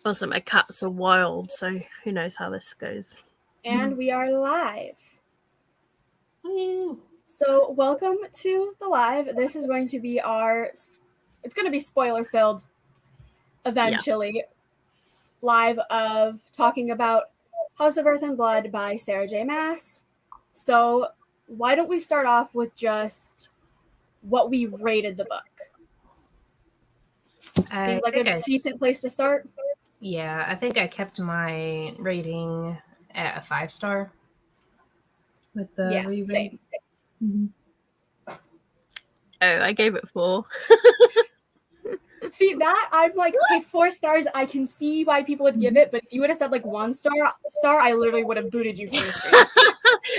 Also, my cats are wild, so who knows how this goes. And we are live. Woo. So welcome to the live. This is going to be it's going to be spoiler filled eventually. Live of talking about House of Earth and Blood by Sarah J. Maas. So why don't we start off with just what we rated the book? Seems like a decent place to start. Yeah, I think I kept my rating at a 5-star with the reread. Same. Mm-hmm. Oh, I gave it 4. See that? I'm like, okay, 4 stars. I can see why people would give it, but if you would have said like 1 star, I literally would have booted you from the screen.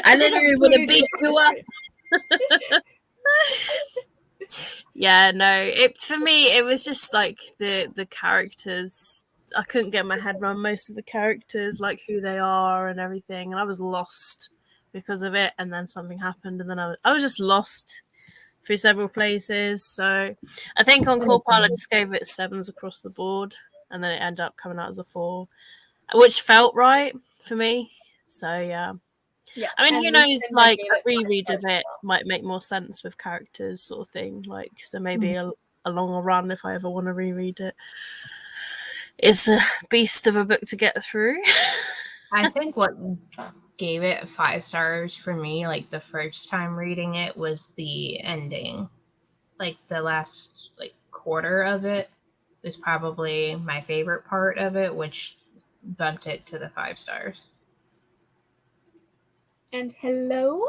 I literally would have beat you up. Yeah, no. For me, it was just like the characters. I couldn't get my head around most of the characters, like who they are and everything, and I was lost because of it. And then something happened, and then I was just lost through several places. So I think on Corpal I just gave it 7s across the board, and then it ended up coming out as a 4, which felt right for me. So yeah. I mean, who knows, like a reread of it might make more sense with characters sort of thing. Like, so maybe a longer run if I ever want to reread it. It's a beast of a book to get through. I think what gave it 5 stars for me, like the first time reading it, was the ending. Like the last quarter of it was probably my favorite part of it, which bumped it to the 5 stars. And hello.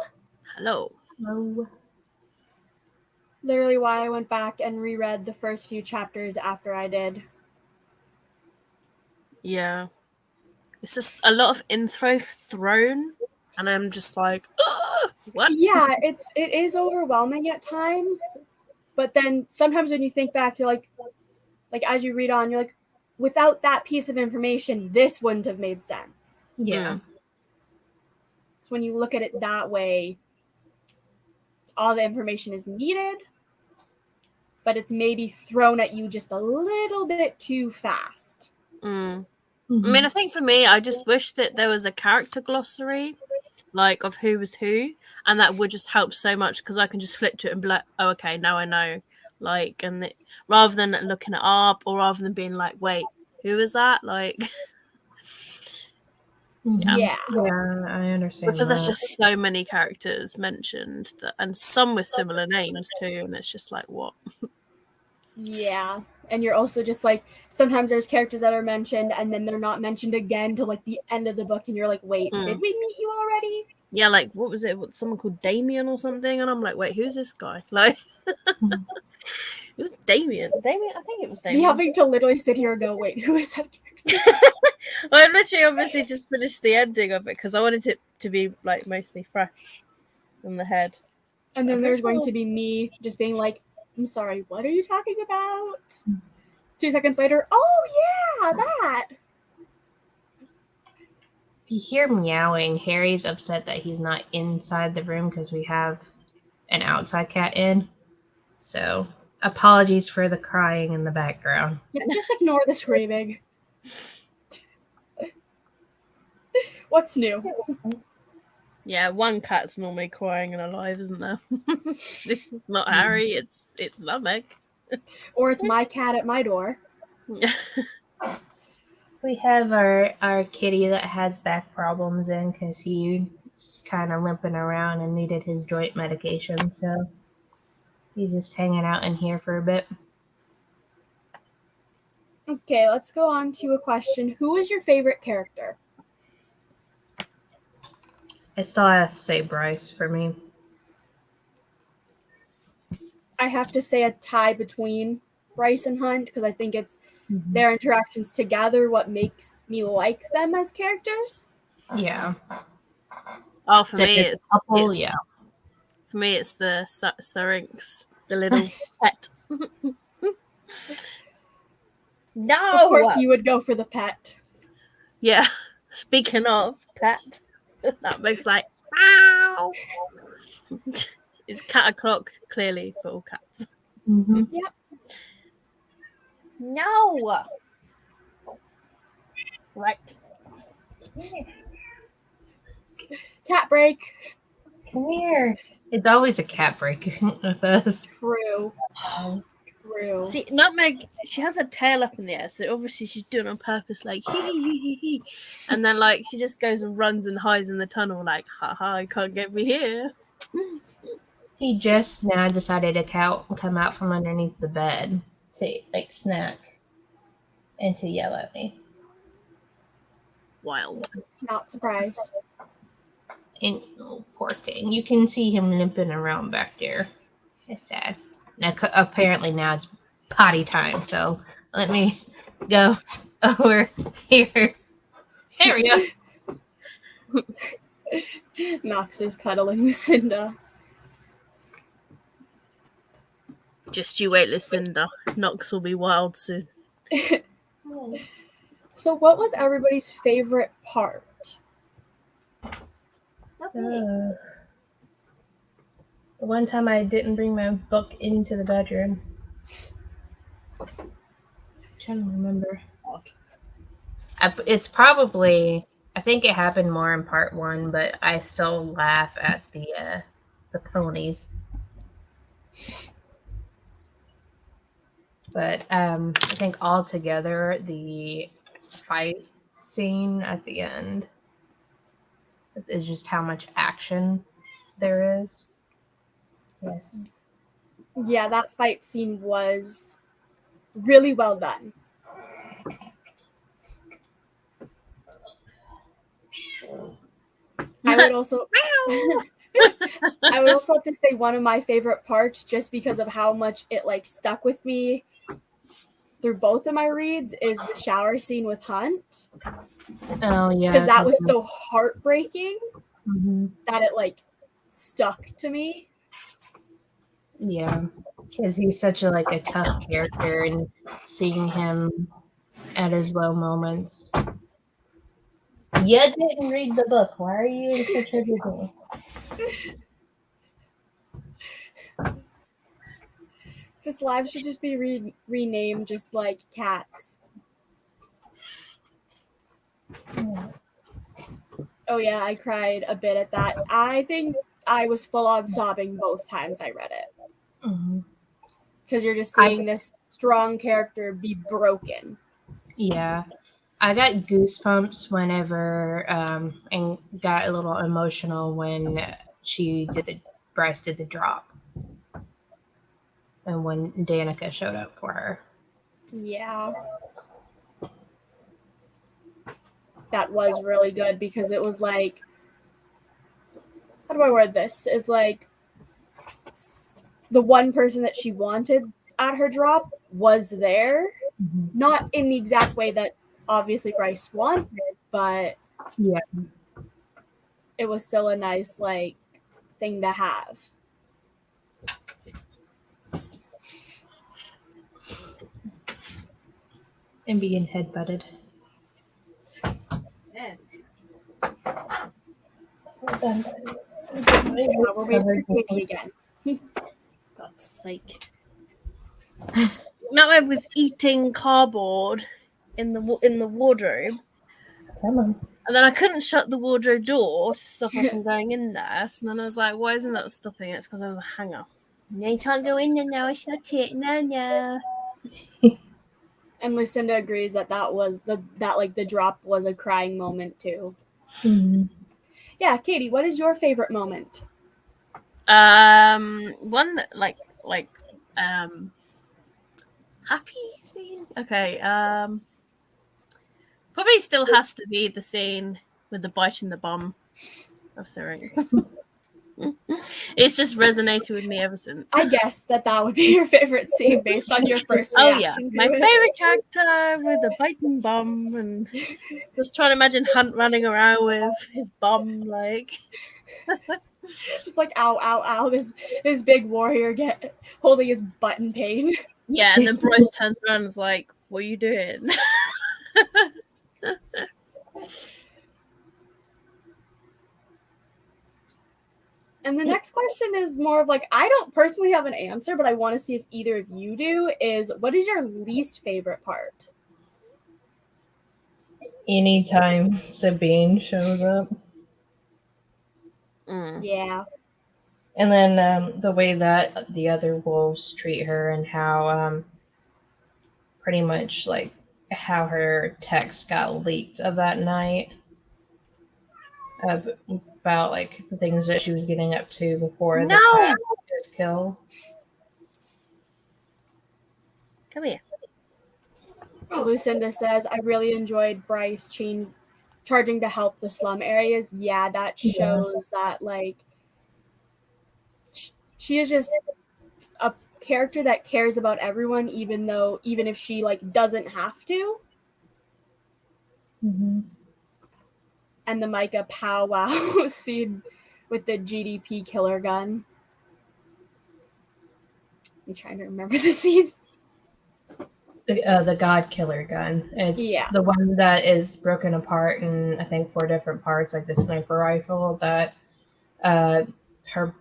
Literally why I went back and reread the first few chapters after I did. Yeah. It's just a lot of info thrown, and I'm just like, what? Yeah, it is overwhelming at times, but then sometimes when you think back, you're like as you read on, you're like, without that piece of information, this wouldn't have made sense. Yeah. So when you look at it that way, all the information is needed, but it's maybe thrown at you just a little bit too fast. I mean, I think for me, I just wish that there was a character glossary, like of who was who, and that would just help so much because I can just flip to it and be like, oh, okay, now I know. Like, and rather than looking it up, or rather than being like, wait, who is that? Like, yeah, I understand. Because there's just so many characters mentioned and some with similar names too, and it's just like, what? Yeah. And you're also just like, sometimes there's characters that are mentioned and then they're not mentioned again till like the end of the book, and you're like, wait, did we meet you already? Yeah, like what was it? Someone called Damien or something, and I'm like, wait, who's this guy? Like, it was Damien. I think it was Damien. Me having to literally sit here and go, wait, who is that character? Well, I literally obviously just finished the ending of it because I wanted it to be like mostly fresh in the head. And then there's going to be me just being like, I'm sorry, what are you talking about? 2 seconds later, oh yeah, that. If you hear meowing, Harry's upset that he's not inside the room because we have an outside cat in. So, apologies for the crying in the background. Yeah, just ignore the screaming. What's new? Yeah, one cat's normally crying and alive, isn't there? If it's not Harry, it's Meg. Or it's my cat at my door. We have our kitty that has back problems in because he's kind of limping around and needed his joint medication, so he's just hanging out in here for a bit. Okay, let's go on to a question. Who is your favorite character? I still have to say Bryce for me. I have to say a tie between Bryce and Hunt because I think it's their interactions together what makes me like them as characters. Yeah. Oh, for me, it's For me, it's the Syrinx, the little pet. No! Of course, you would go for the pet. Yeah. Speaking of pet, that Meg's like, meow. It's cat o'clock, clearly, for all cats. Yep. No! Right. Cat break. Come here. It's always a cat break with us. True. See, Nutmeg, she has her tail up in the air, so obviously she's doing it on purpose, like, hee hee hee hee. And then, like, she just goes and runs and hides in the tunnel, like, haha, you can't get me here. He just now decided to come out from underneath the bed to, like, snack and to yell at me. Wild. Not surprised. And, oh, poor thing. You can see him limping around back there. It's sad. Now, apparently now it's potty time, so let me go over here. There we go. Nox is cuddling Lucinda. Just you wait, Lucinda. Nox will be wild soon. So what was everybody's favorite part? The one time I didn't bring my book into the bedroom. I'm trying to remember. It's probably, I think it happened more in part 1, but I still laugh at the ponies. But I think altogether the fight scene at the end is just how much action there is. Yes. Yeah, that fight scene was really well done. I would also have to say one of my favorite parts, just because of how much it like stuck with me through both of my reads, is the shower scene with Hunt. Oh yeah, because that was so heartbreaking that it like stuck to me. Yeah, because he's such a tough character, and seeing him at his low moments. You didn't read the book. Why are you in such a hurry? This live should just be renamed just like Cats. Oh yeah, I cried a bit at that. I think I was full on sobbing both times I read it. Because you're just seeing this strong character be broken. Yeah. I got goosebumps whenever and got a little emotional when Bryce did the drop. And when Danica showed up for her. Yeah. That was really good because it was like, how do I word this? It's like the one person that she wanted at her drop was there. Not in the exact way that obviously Bryce wanted, but yeah, it was still a nice like thing to have. And being headbutted. Yeah. We're waiting for Katie again. God's sake. Nutmeg was eating cardboard in the wardrobe. Come on. And then I couldn't shut the wardrobe door to stop her from going in there. So then I was like, why isn't that stopping it? It's because I was a hanger. No, you can't go in there now. I shut it. No. And Lucinda agrees that was the drop was a crying moment too. Yeah, Katie, what is your favorite moment? One that happy scene. Okay. Probably still has to be the scene with the bite in the bum of Syrinx. It's just resonated with me ever since. I guess that would be your favorite scene based on your first reaction to my it. favorite character with a biting bum, and just trying to imagine Hunt running around with his bum, like just like ow, ow, ow. This big warrior holding his butt in pain. Yeah, and then Bryce turns around and is like, "What are you doing?" And the next question is more of like, I don't personally have an answer, but I want to see if either of you do, is what is your least favorite part? anytime Sabine shows up. Yeah. And then the way that the other wolves treat her and how pretty much like how her text got leaked of that night about like the things that she was getting up to before the cat was killed. Come here. Lucinda says, I really enjoyed Bryce charging to help the slum areas. Yeah, that shows that, like, she is just a character that cares about everyone, even if she, like, doesn't have to. Mm-hmm. And the Micah powwow scene with the GDP killer gun. I'm trying to remember the scene. The God Killer gun. It's the one that is broken apart in I think 4 different parts, like the sniper rifle that her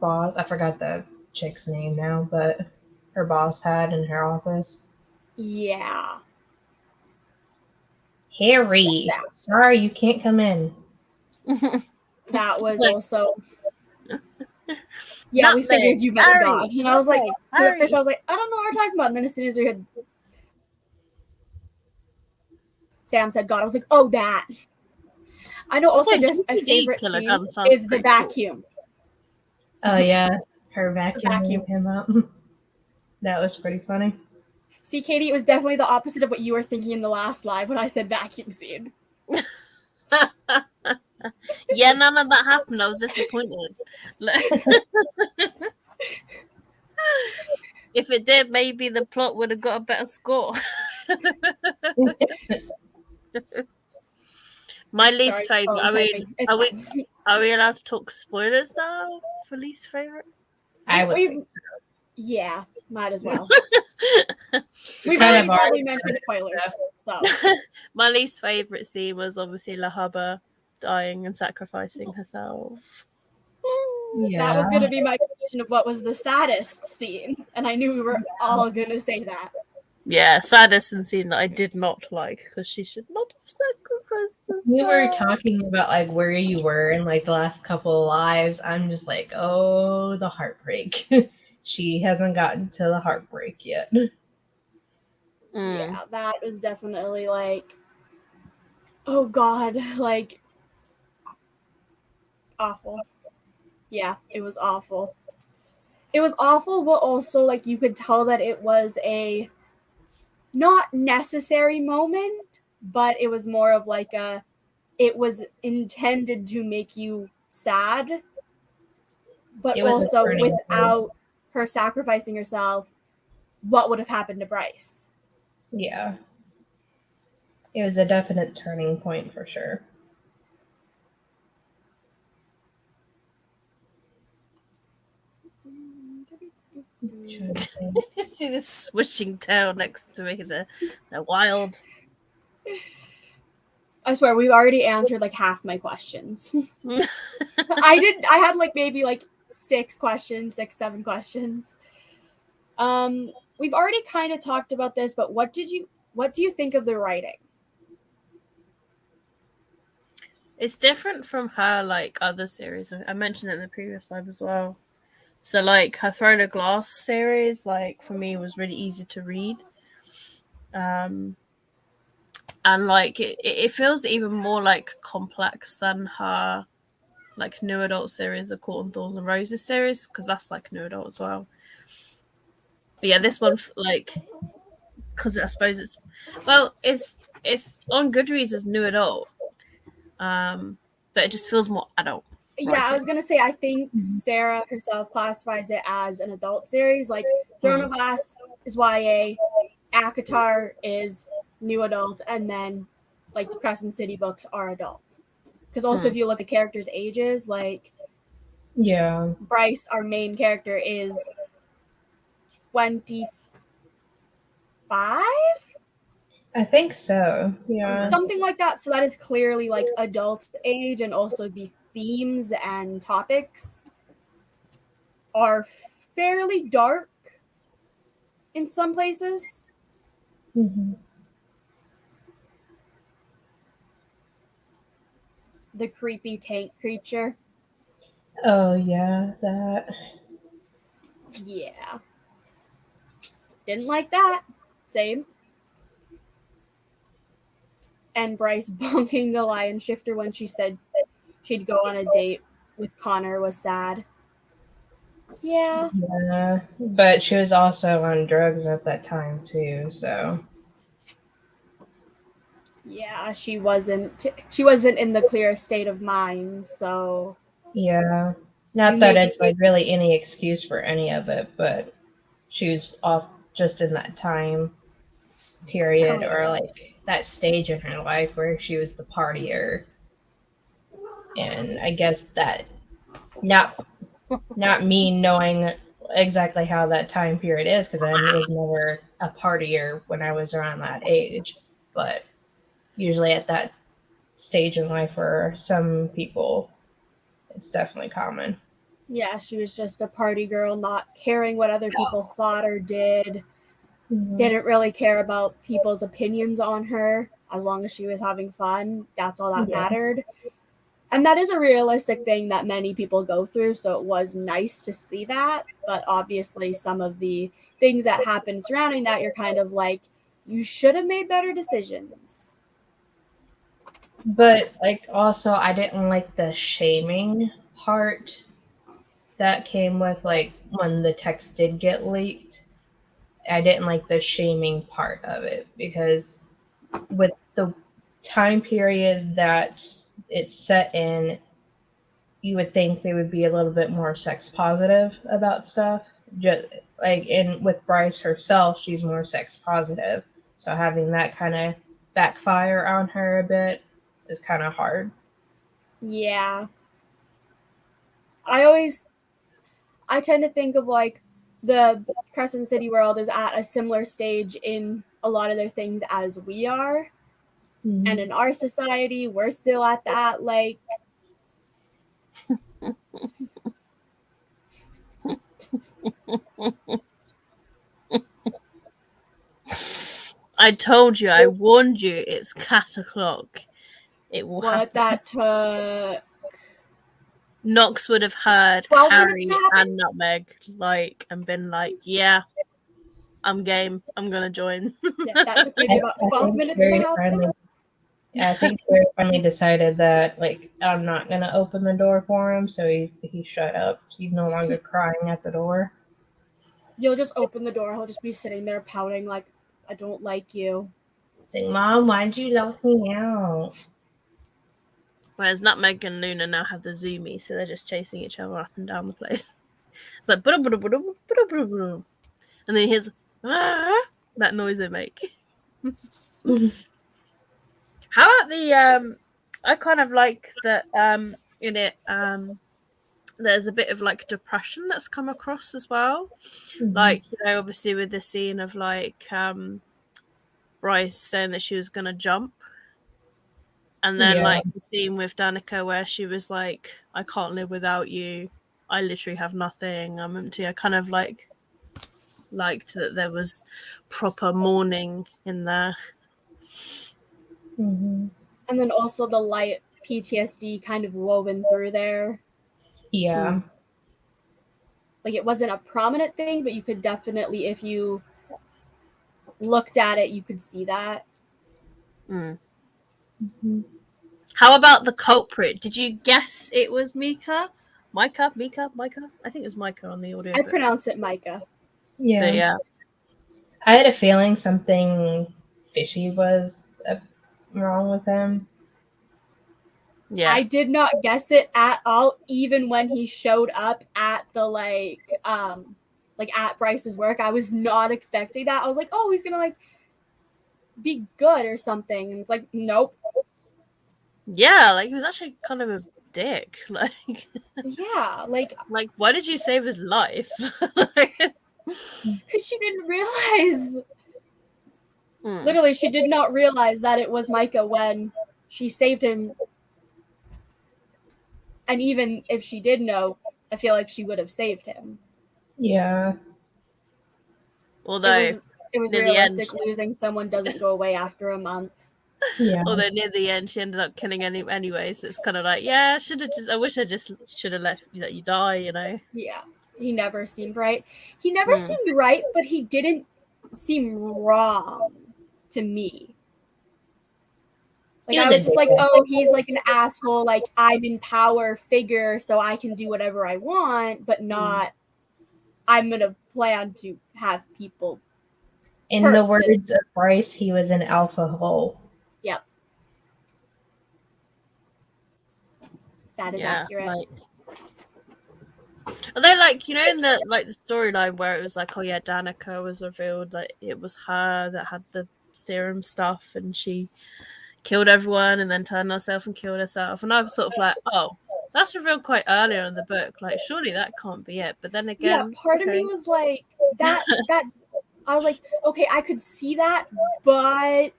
boss, I forgot the chick's name now, but her boss had in her office. Yeah. Harry, sorry you can't come in. That was like, also. Yeah, we figured you meant God. And I was like, at first I was like, I don't know what we're talking about. And then as soon as we had Sam said God, I was like, oh, that. I know also just a favorite scene is the vacuum. Oh, yeah. Her vacuuming him up. That was pretty funny. See, Katie, it was definitely the opposite of what you were thinking in the last live when I said vacuum scene. Yeah, none of that happened. I was disappointed. If it did, maybe the plot would have got a better score. My least favorite. Are we allowed to talk spoilers now for least favorite? I would think so. Yeah, might as well. We've already mentioned spoilers. So my least favorite scene was obviously La Hubba dying and sacrificing herself. Yeah. That was going to be my question of what was the saddest scene, and I knew we were all going to say that. Yeah, saddest scene that I did not like because she should not have sacrificed herself. We were talking about like where you were in like the last couple of lives. I'm just like, oh, the heartbreak. She hasn't gotten to the heartbreak yet. Yeah, that was definitely like, oh God, like awful. Yeah, it was awful. It was awful, but also like you could tell that it was a not necessary moment, but it was more of like it was intended to make you sad, but also without her sacrificing herself, what would have happened to Bryce? Yeah. It was a definite turning point for sure. See this switching tail next to me, the wild. I swear we've already answered like half my questions. I had like maybe like 6, 7 questions. We've already kind of talked about this, but what do you think of the writing? It's different from her like other series. I mentioned it in the previous live as well. So like her Throne of Glass series, like for me was really easy to read. And like it feels even more like complex than her like new adult series, the Caught on Thorns and Roses series, because that's like new adult as well. But yeah, this one like because I suppose it's on Goodreads as new adult, but it just feels more adult. Yeah, writing. I was gonna say I think Sarah herself classifies it as an adult series. Like Throne of Glass is YA, ACOTAR is new adult, and then like the Crescent City books are adult. Because also if you look at characters' ages, like Bryce, our main character, is 25. I think so. Yeah. Something like that. So that is clearly like adult age, and also the themes and topics are fairly dark in some places. Mm-hmm. the creepy tank creature. Oh yeah, that. Yeah. Didn't like that. Same. And Bryce bonking the lion shifter when she said she'd go on a date with Connor was sad. Yeah. Yeah, but she was also on drugs at that time too, so. Yeah, she wasn't in the clearest state of mind, so Yeah. you Not that make it's like really any excuse for any of it, but she was off just in that time period or like that stage in her life where she was the partier. And I guess that not me knowing exactly how that time period is because I was never a partier when I was around that age, but usually at that stage in life for some people it's definitely common. yeah, she was just a party girl, not caring what other people thought or did. Mm-hmm. Didn't really care about people's opinions on her. As long as she was having fun, that's all that mattered. And that is a realistic thing that many people go through, so it was nice to see that. But obviously, some of the things that happen surrounding that, you're kind of like, you should have made better decisions. But like also I didn't like the shaming part that came with like when the text did get leaked. I didn't like the shaming part of it because with the time period that it's set in, you would think they would be a little bit more sex positive about stuff. Just like in with Bryce herself, she's more sex positive. So having that kind of backfire on her a bit is kind of hard. Yeah. I tend to think of like the Crescent City world is at a similar stage in a lot of their things as we are. Mm-hmm. And in our society, we're still at that like I told you, I warned you, it's cat o'clock. It will what happen. that took Knox would have heard 12 minutes Harry to happen? and Nutmeg and been like, yeah, I'm game. I'm gonna join. Yeah, that took maybe about 12 minutes to happen. I think Harry finally decided that like I'm not gonna open the door for him, so he shut up. He's no longer crying at the door. You'll just open the door, he'll just be sitting there pouting like, I don't like you. Saying, "Mom, why'd you lock me out?" Whereas Nutmeg and Luna now have the zoomy, so they're just chasing each other up and down the place. It's like, and then here's that noise they make. How about the I kind of like that in it there's a bit of like depression that's come across as well. Mm-hmm. Like, you know, obviously with the scene of like Bryce saying that she was gonna jump. And then like the scene with Danica where she was like, I can't live without you. I literally have nothing. I'm empty. I kind of liked that there was proper mourning in there. Mm-hmm. And then also the light PTSD kind of woven through there. Yeah. Like it wasn't a prominent thing, but you could definitely, if you looked at it, you could see that. Mm-hmm. How about the culprit? Did you guess it was Micah? Micah? I think it was Micah on the audio. I pronounce it Micah. Yeah. But yeah. I had a feeling something fishy was wrong with him. Yeah. I did not guess it at all, even when he showed up at the like at Bryce's work. I was not expecting that. I was like, oh, he's gonna like be good or something. And it's like, nope. Yeah, like he was actually kind of a dick. Like yeah, like why did you save his life? Because she didn't realize. Literally, she did not realize that it was Micah when she saved him. And even if she did know, I feel like she would have saved him. Yeah. Although it was realistic, losing someone doesn't go away after a month. Yeah. Although near the end, she ended up killing anyway. So it's kind of like, yeah, I wish I just should have let you die, you know? Yeah. He never seemed right. He never Hmm. seemed right, but he didn't seem wrong to me. Like, He was I a was just like, dick. oh, he's like an asshole, like, I'm in power figure, so I can do whatever I want, but not, I'm gonna plan to have people. In hurt. the words of Bryce, he was an alpha hole. Yep. That is accurate. Like, although, like, you know, in the storyline where it was like, oh yeah, Danica was revealed, like it was her that had the serum stuff, and she killed everyone, and then turned herself and killed herself, and I was sort of like, oh, that's revealed quite earlier in the book. Like, surely that can't be it. But then again, part of me was like, that I was like, okay, I could see that, but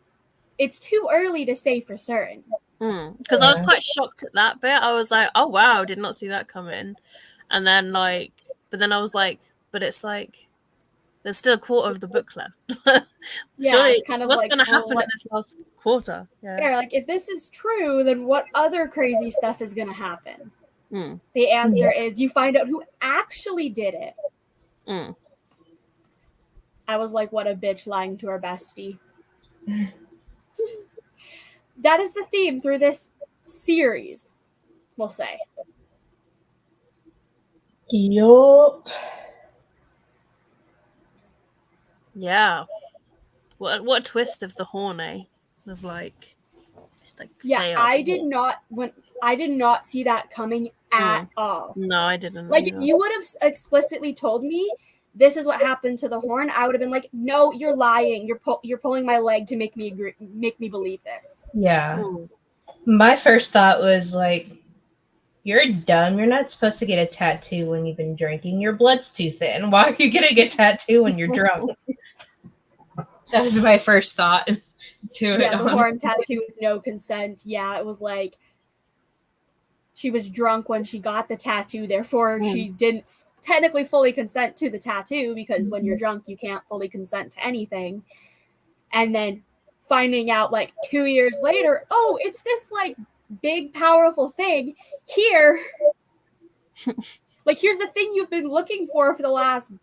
it's too early to say for certain. Because I was quite shocked at that bit. I was like, oh wow, did not see that coming. And then but then I was like, but it's like there's still a quarter of the book left. Surely, it's kind of what's like, going to happen in this last quarter? Yeah, like, if this is true, then what other crazy stuff is going to happen? Mm. The answer is you find out who actually did it. Mm. I was like, what a bitch lying to her bestie. That is the theme through this series, we'll say. Yup. Yeah. What a twist of the horn, eh? Of like, just like yeah, I did not see that coming at all. No, I didn't. Like, either. if you would have explicitly told me this is what happened to the horn, I would have been like, no, you're lying. You're pulling my leg to make me believe this. Yeah. My first thought was like, you're dumb. You're not supposed to get a tattoo when you've been drinking. Your blood's too thin. Why are you getting a tattoo when you're drunk? That was my first thought to it. Yeah, the horn tattoo with no consent. Yeah, it was like she was drunk when she got the tattoo, therefore she didn't technically fully consent to the tattoo, because when you're drunk you can't fully consent to anything. And then finding out like 2 years later, oh, it's this like big powerful thing here. Like, here's the thing you've been looking for the last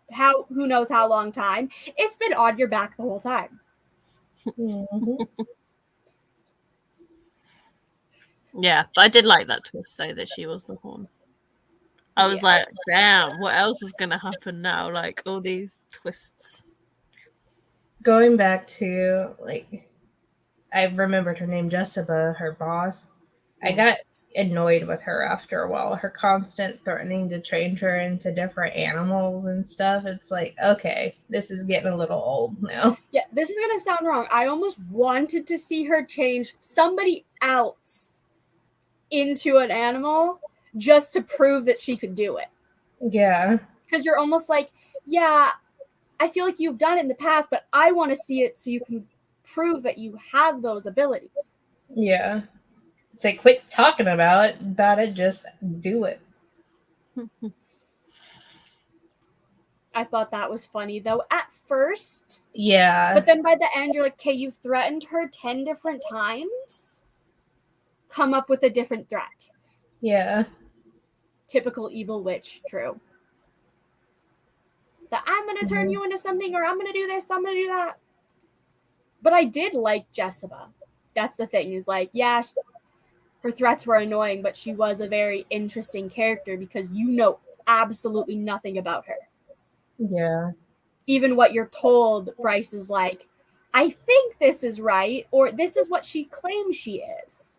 who knows how long time. It's been on your back the whole time. Yeah, but I did like that twist though, that she was the horn. I was like, damn, what else is gonna happen now? Like, all these twists. Going back to, like, I remembered her name, Jessica, her boss. I got annoyed with her after a while. Her constant threatening to change her into different animals and stuff. It's like, okay, this is getting a little old now. Yeah, this is gonna sound wrong. I almost wanted to see her change somebody else into an animal just to prove that she could do it. Yeah. Because you're almost like, yeah, I feel like you've done it in the past, but I want to see it so you can prove that you have those abilities. Yeah. It's like, quit talking about it, just do it. I thought that was funny, though, at first. Yeah. But then by the end, you're like, okay, you've threatened her 10 different times. Come up with a different threat. Yeah. Typical evil witch, true. That I'm going to turn you into something, or I'm going to do this, I'm going to do that. But I did like Jessica. That's the thing, is like, yeah, her threats were annoying, but she was a very interesting character because you know absolutely nothing about her. Yeah. Even what you're told, Bryce is like, I think this is right, or this is what she claims she is.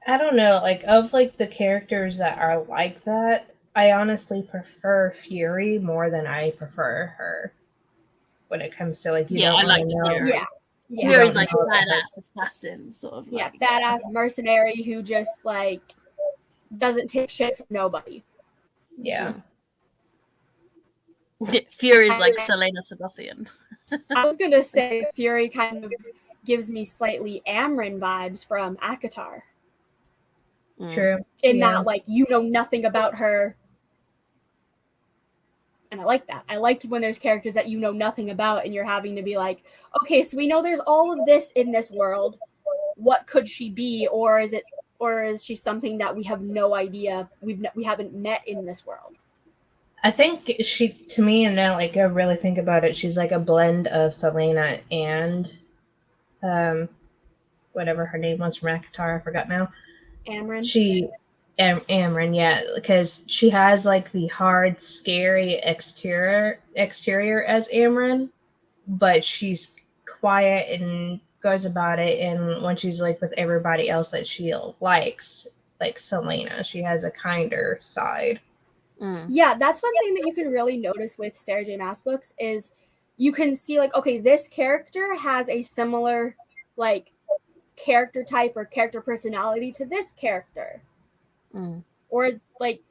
I don't know, like, of like the characters that are like that, I honestly prefer Fury more than I prefer her. When it comes to, like, you don't I really liked know. Fury. Yeah. Fury's like a badass assassin, sort of. Yeah, badass mercenary who just like doesn't take shit from nobody. Yeah. Fury's like Selena Sebastian. I was gonna say Fury kind of gives me slightly Amryn vibes from Akatar. True. In that, like, you know nothing about her. And I like that. I like when there's characters that you know nothing about and you're having to be like, okay, so we know there's all of this in this world. what could she be, or is she something that we have no idea, we haven't met in this world? I think she, to me, and now like I really think about it, she's like a blend of Selena and whatever her name was from Akatar, I forgot now. Amryn. Amryn, yeah, because she has like the hard, scary exterior as Amryn, but she's quiet and goes about it, and when she's like with everybody else that she likes, like Selena, she has a kinder side. Yeah, that's one thing that you can really notice with Sarah J. Maas books is you can see like, okay, this character has a similar like character type or character personality to this character. Or like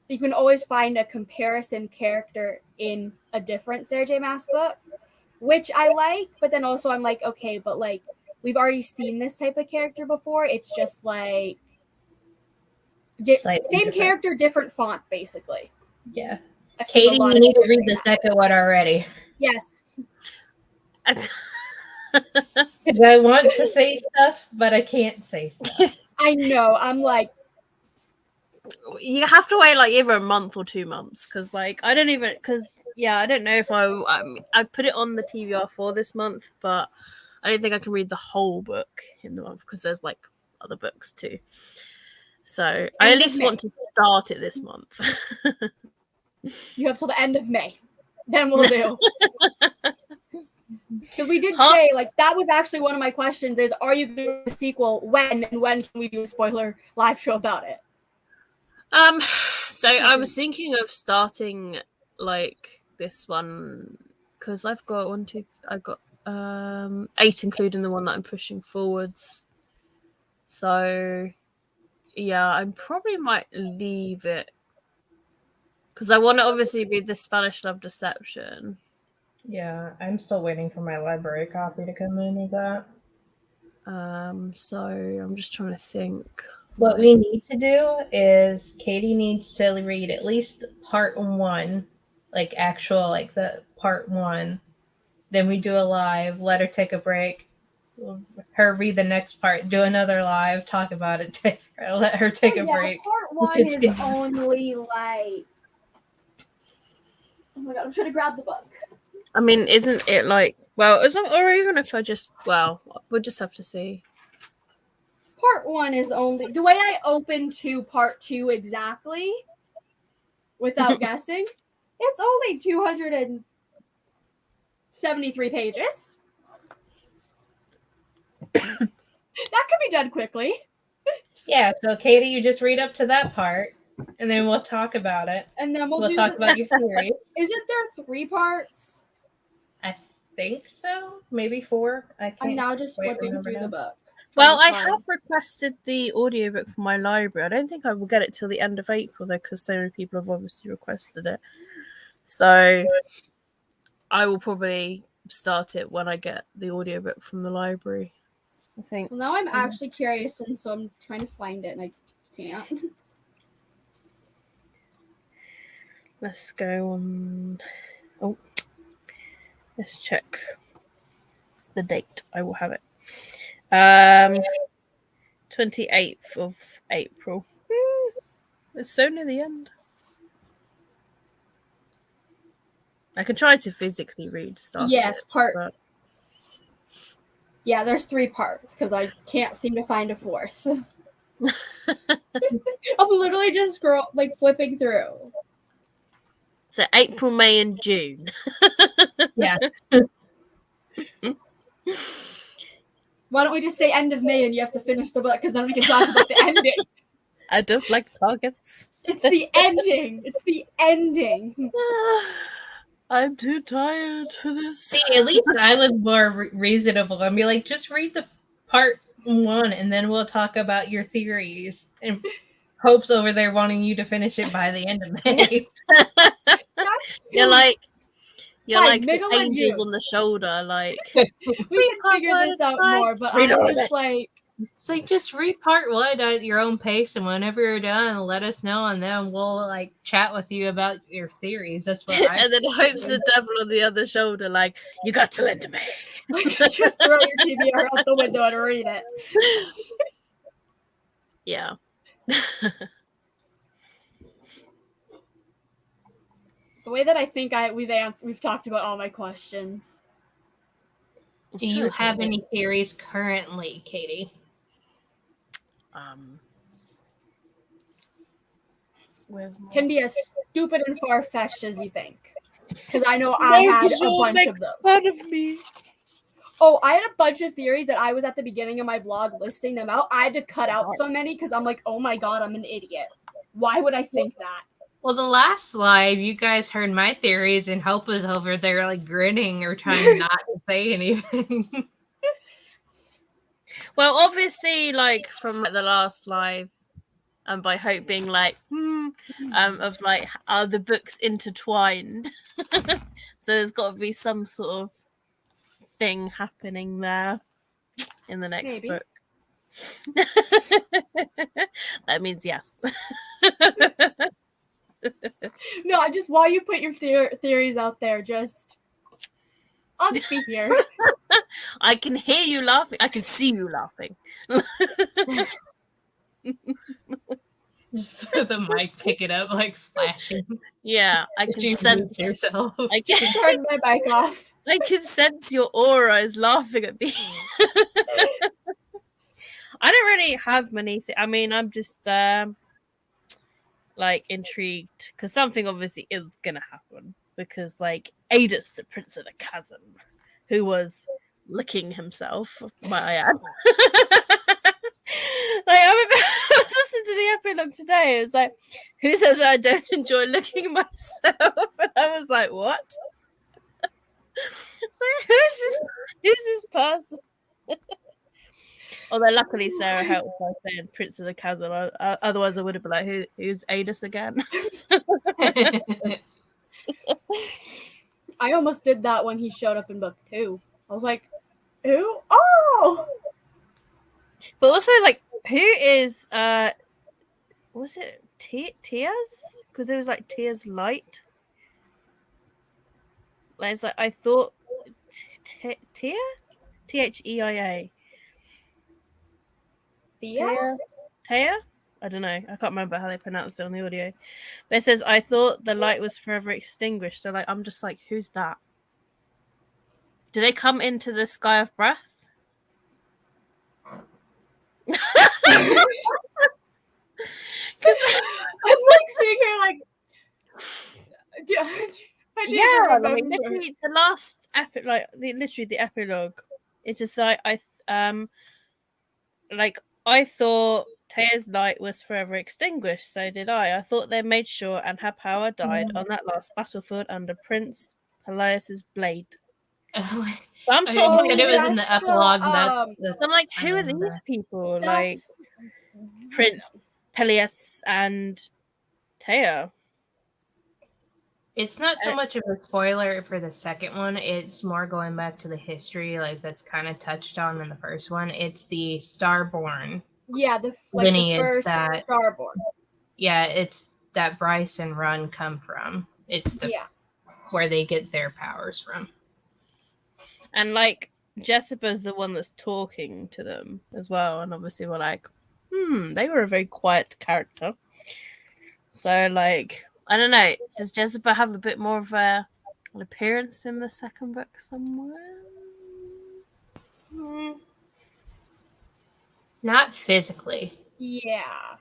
you can always find a comparison character in a different Sarah J. Maas book, which I like, but then also I'm like, okay, but like we've already seen this type of character before. It's just like same different character, different font, basically. Yeah. Katie, you need to read the second one already. Yes. Because I want to say stuff, but I can't say stuff. I know. I'm like, you have to wait like either a month or 2 months, because like I don't know if I put it on the TBR for this month, but I don't think I can read the whole book in the month because there's like other books too. So I at least want to start it this month. You have till the end of May. Then we'll do. Because we did say, like, that was actually one of my questions is, are you going to do a sequel? When? And when can we do a spoiler live show about it? So I was thinking of starting, like, this one, because I've got 8, including the one that I'm pushing forwards. So, yeah, I probably might leave it. Because I want to obviously read the Spanish Love Deception. Yeah, I'm still waiting for my library copy to come in with that. So I'm just trying to think. What we need to do is Katie needs to read at least part 1, like actual, like the part 1. Then we do a live, let her take a break, her read the next part, do another live, talk about it, let her take a break. Part 1 is only like, oh my god, I'm trying to grab the book. I mean, isn't it like, well, or even if I just, well, we'll just have to see. Part 1 is only, the way I opened to part 2 exactly, without guessing, it's only 273 pages. That could be done quickly. Yeah, so Katie, you just read up to that part, and then we'll talk about it. And then we'll talk about your theories. Isn't there 3 parts? I think so. Maybe 4. I'm now just flipping through the book. Well, I have requested the audiobook for my library. I don't think I will get it till the end of April, though, because so many people have obviously requested it. So I will probably start it when I get the audiobook from the library, I think. Well, now I'm actually curious, and so I'm trying to find it, and I can't. Let's go on. Oh, let's check the date. I will have it. 28th of April. It's so near the end. I can try to physically read stuff. Yes, Yeah, there's 3 parts because I can't seem to find a 4th. I'm literally just flipping through. So April, May, and June. Yeah. Why don't we just say end of May and you have to finish the book because then we can talk about the ending. I don't like targets. It's the ending. It's the ending. I'm too tired for this. See, at least I was more reasonable. I'd be like, just read the part 1 and then we'll talk about your theories. And Hope's over there wanting you to finish it by the end of May. You're like the angels on the shoulder, like we can figure this out more, but I'm just like It's like, just read part 1 at your own pace, and whenever you're done, let us know, and then we'll like chat with you about your theories. That's what I. And then Hope's the devil on the other shoulder, like, you got to lend to me. Just throw your TBR out the window and read it. Yeah. The way that I think we've talked about all my questions. Do you have any theories currently, Katie? Can be as stupid and far-fetched as you think. Because I know I had a bunch of those. Fun of me. Oh, I had a bunch of theories that I was at the beginning of my vlog listing them out. I had to cut out so many because I'm like, oh my god, I'm an idiot. Why would I think that? Well, the last live, you guys heard my theories, and Hope was over there like grinning or trying not to say anything. Well, obviously, like from the last live, and by Hope being like, of like, are the books intertwined? So there's got to be some sort of thing happening there in the next book. That means yes. No, just while you put your theories out there, just I'll just be here. I can hear you laughing. I can see you laughing. Just the mic pick it up like flashing. Yeah, I can sense yourself. I can turn my mic off. I can sense your aura is laughing at me. I don't really have many. I mean, I'm just like intrigued because something obviously is gonna happen because like Adus, the Prince of the Chasm, who was licking himself, might I add. Like I was listening to the epilogue today. It was like, who says I don't enjoy licking myself? And I was like, what? So who's this person? Although luckily Sarah helped by saying Prince of the Chasm. Otherwise I would have been like, who's Adus again? I almost did that when he showed up in book 2. I was like, who? Oh! But also, like, who is, was it Tia's? Because it was like Tia's light. Like, it's like, I thought, Tia? Theia? Tia? I don't know. I can't remember how they pronounced it on the audio. But it says, I thought the light was forever extinguished. So, like, I'm just like, who's that? Do they come into the sky of breath? Because I'm like seeing her like, yeah, like literally the last like literally the epilogue. It's just like I thought Tea's light was forever extinguished. So did I. I thought they made sure and her power died on that last battlefield under Prince Pelias's blade. I'm sort of it was in the epilogue. So I'm like, who are these people? Like Prince Pelias and Tea. It's not so much of a spoiler for the second one. It's more going back to the history, like that's kind of touched on in the first one. It's the Starborn. Yeah, the lineage first that Starborn. Yeah, it's that Bryce and Run come from. It's where they get their powers from. And like Jessica's the one that's talking to them as well, and obviously we're like, they were a very quiet character. So like, I don't know, does Jessica have a bit more of an appearance in the second book somewhere? Not physically. Yeah.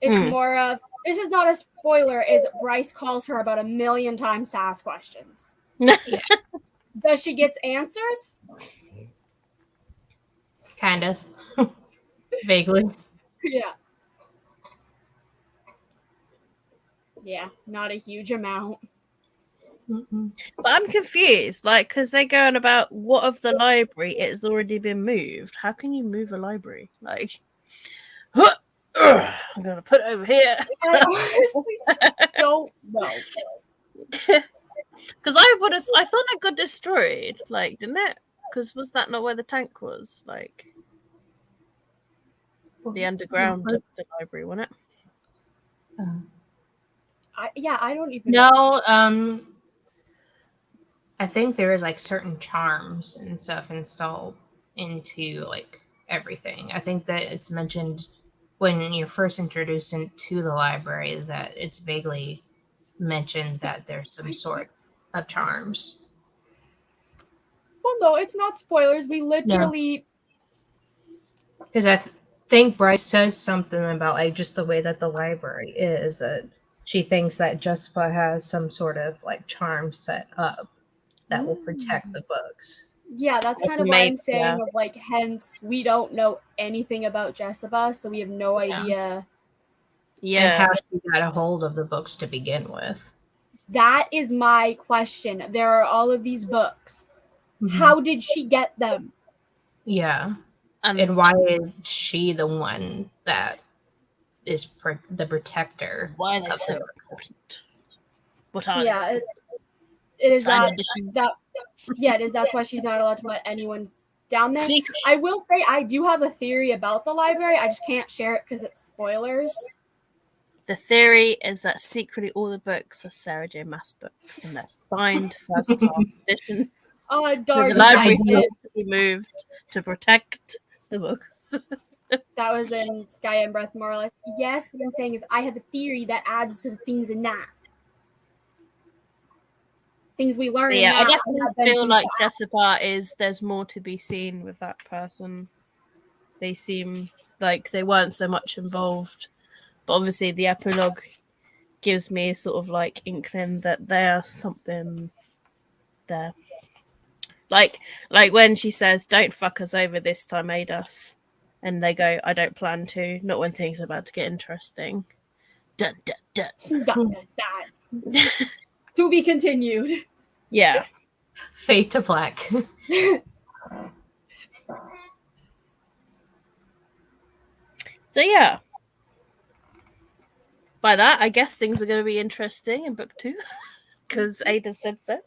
It's more of, this is not a spoiler, is Bryce calls her about 1 million times to ask questions. Yeah. Does she get answers? Kind of. Vaguely. Yeah. Yeah, not a huge amount. Mm-mm. But I'm confused, like, because they're going about what of the library it has already been moved. How can you move a library? Like, I'm gonna put it over here. I honestly don't know. Because I thought that got destroyed, like, didn't it? Because was that not where the tank was? Like, The underground of the library, wasn't it? I don't even know. No, I think there is like certain charms and stuff installed into like everything. I think that it's mentioned when you're first introduced into the library that it's vaguely mentioned that there's some sort of charms. Well, no, it's not spoilers. We literally. Because I think Bryce says something about like just the way that the library is, that she thinks that Jessica has some sort of like charm set up that will protect the books. Yeah, that's kind of what I'm saying. Of like, hence we don't know anything about Jessica, so we have no idea. Yeah, and how she got a hold of the books to begin with. That is my question. There are all of these books. Mm-hmm. How did she get them? Yeah. And why is she the one that is the protector? Why are they so important? What are it is that it is. That's why she's not allowed to let anyone down there. Secret. I will say I do have a theory about the library. I just can't share it because it's spoilers. The theory is that secretly all the books are Sarah J. Maas books, and they're signed first class editions. Oh, darn! So the library has to be moved to protect the books. That was in Sky and Breath, more or less. Yes, what I'm saying is I have a theory that adds to the things in that. Things we learn. Yeah, I definitely feel like Jessica there's more to be seen with that person. They seem like they weren't so much involved. But obviously the epilogue gives me sort of like inkling that there's something there. Like when she says, "Don't fuck us over this time, aid us," and they go, "I don't plan to. Not when things are about to get interesting." Dun dun dun. Dun, dun, dun. To be continued. Yeah. Fade to black. So yeah. By that, I guess things are going to be interesting in book 2 because Ada said so.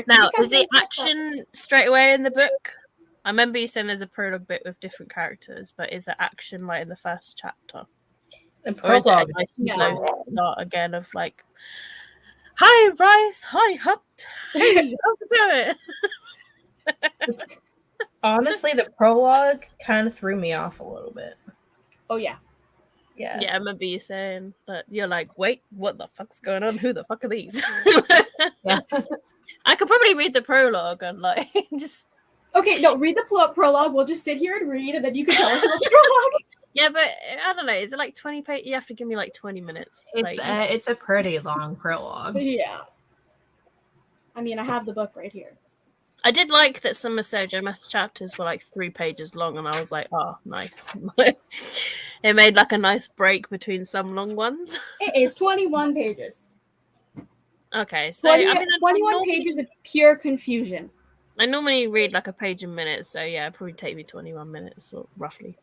Now, is the action straight away in the book? I remember you saying there's a prologue bit with different characters, but is there action like in the first chapter? The prologue, or is it a nice slow start again of like, "Hi, Bryce. Hi, Hupt. Hey, how's it going?" Honestly, the prologue kind of threw me off a little bit. Oh, yeah. Yeah. Yeah, I remember you saying that you're like, "Wait, what the fuck's going on? Who the fuck are these?" Yeah. I could probably read the prologue and like just. Okay, no, read the prologue. We'll just sit here and read, and then you can tell us about the prologue. Yeah, but I don't know. Is it like 20 pages? You have to give me like 20 minutes. It's a pretty long prologue. Yeah. I mean, I have the book right here. I did like that some of Sarah J. Maas chapters were like 3 pages long, and I was like, "Oh, nice." It made like a nice break between some long ones. It is 21 pages. Okay, so 21 pages of pure confusion. I normally read like a page a minute, so yeah, it'd probably take me 21 minutes or roughly.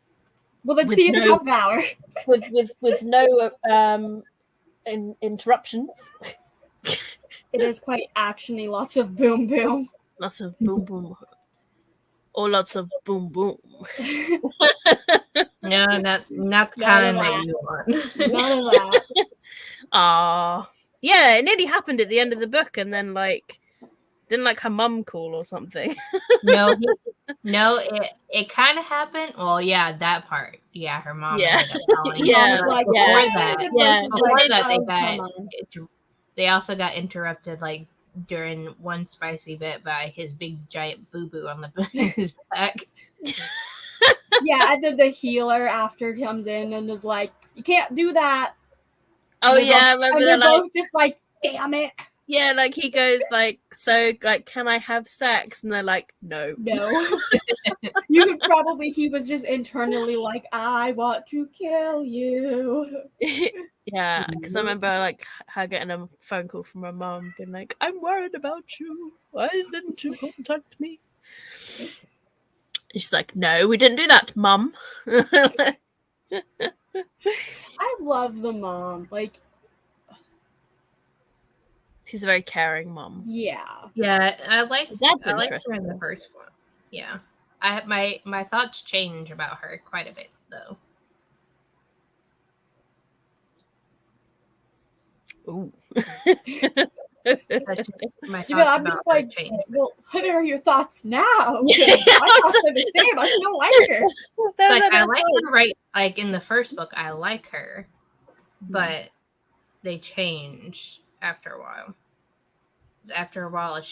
Well, let's see at the top of the hour. With no interruptions. It is quite actiony. Lots of boom boom. Lots of boom boom. Or lots of boom boom. No, not the kind that you want. None of that. Yeah, it nearly happened at the end of the book, and then like didn't like her mum call or something. No, it kind of happened. Well, yeah, that part. Yeah, her mom. Yeah, they also got interrupted like during one spicy bit by his big giant boo boo on his back. Yeah, and then the healer after comes in and is like, "You can't do that." Oh yeah, I remember they're both just like, "Damn it." Yeah, like he goes like, "So like, can I have sex?" And they're like, "No." You could probably, he was just internally like, "I want to kill you." Yeah, because I remember like her getting a phone call from her mom being like, "I'm worried about you. Why didn't you contact me?" And she's like, "No, we didn't do that, Mum." I love the mom. Like, she's a very caring mom. Yeah. Yeah, I like That's her in the first one. Yeah. my thoughts change about her quite a bit though. Ooh. That's just my You know, thoughts I'm about just her like, change. well, what are your thoughts now? 'Cause Yeah, my thoughts are the same. I still like her. Like I like her right like in the first book. I like her, but they change after a while. 'Cause after a while,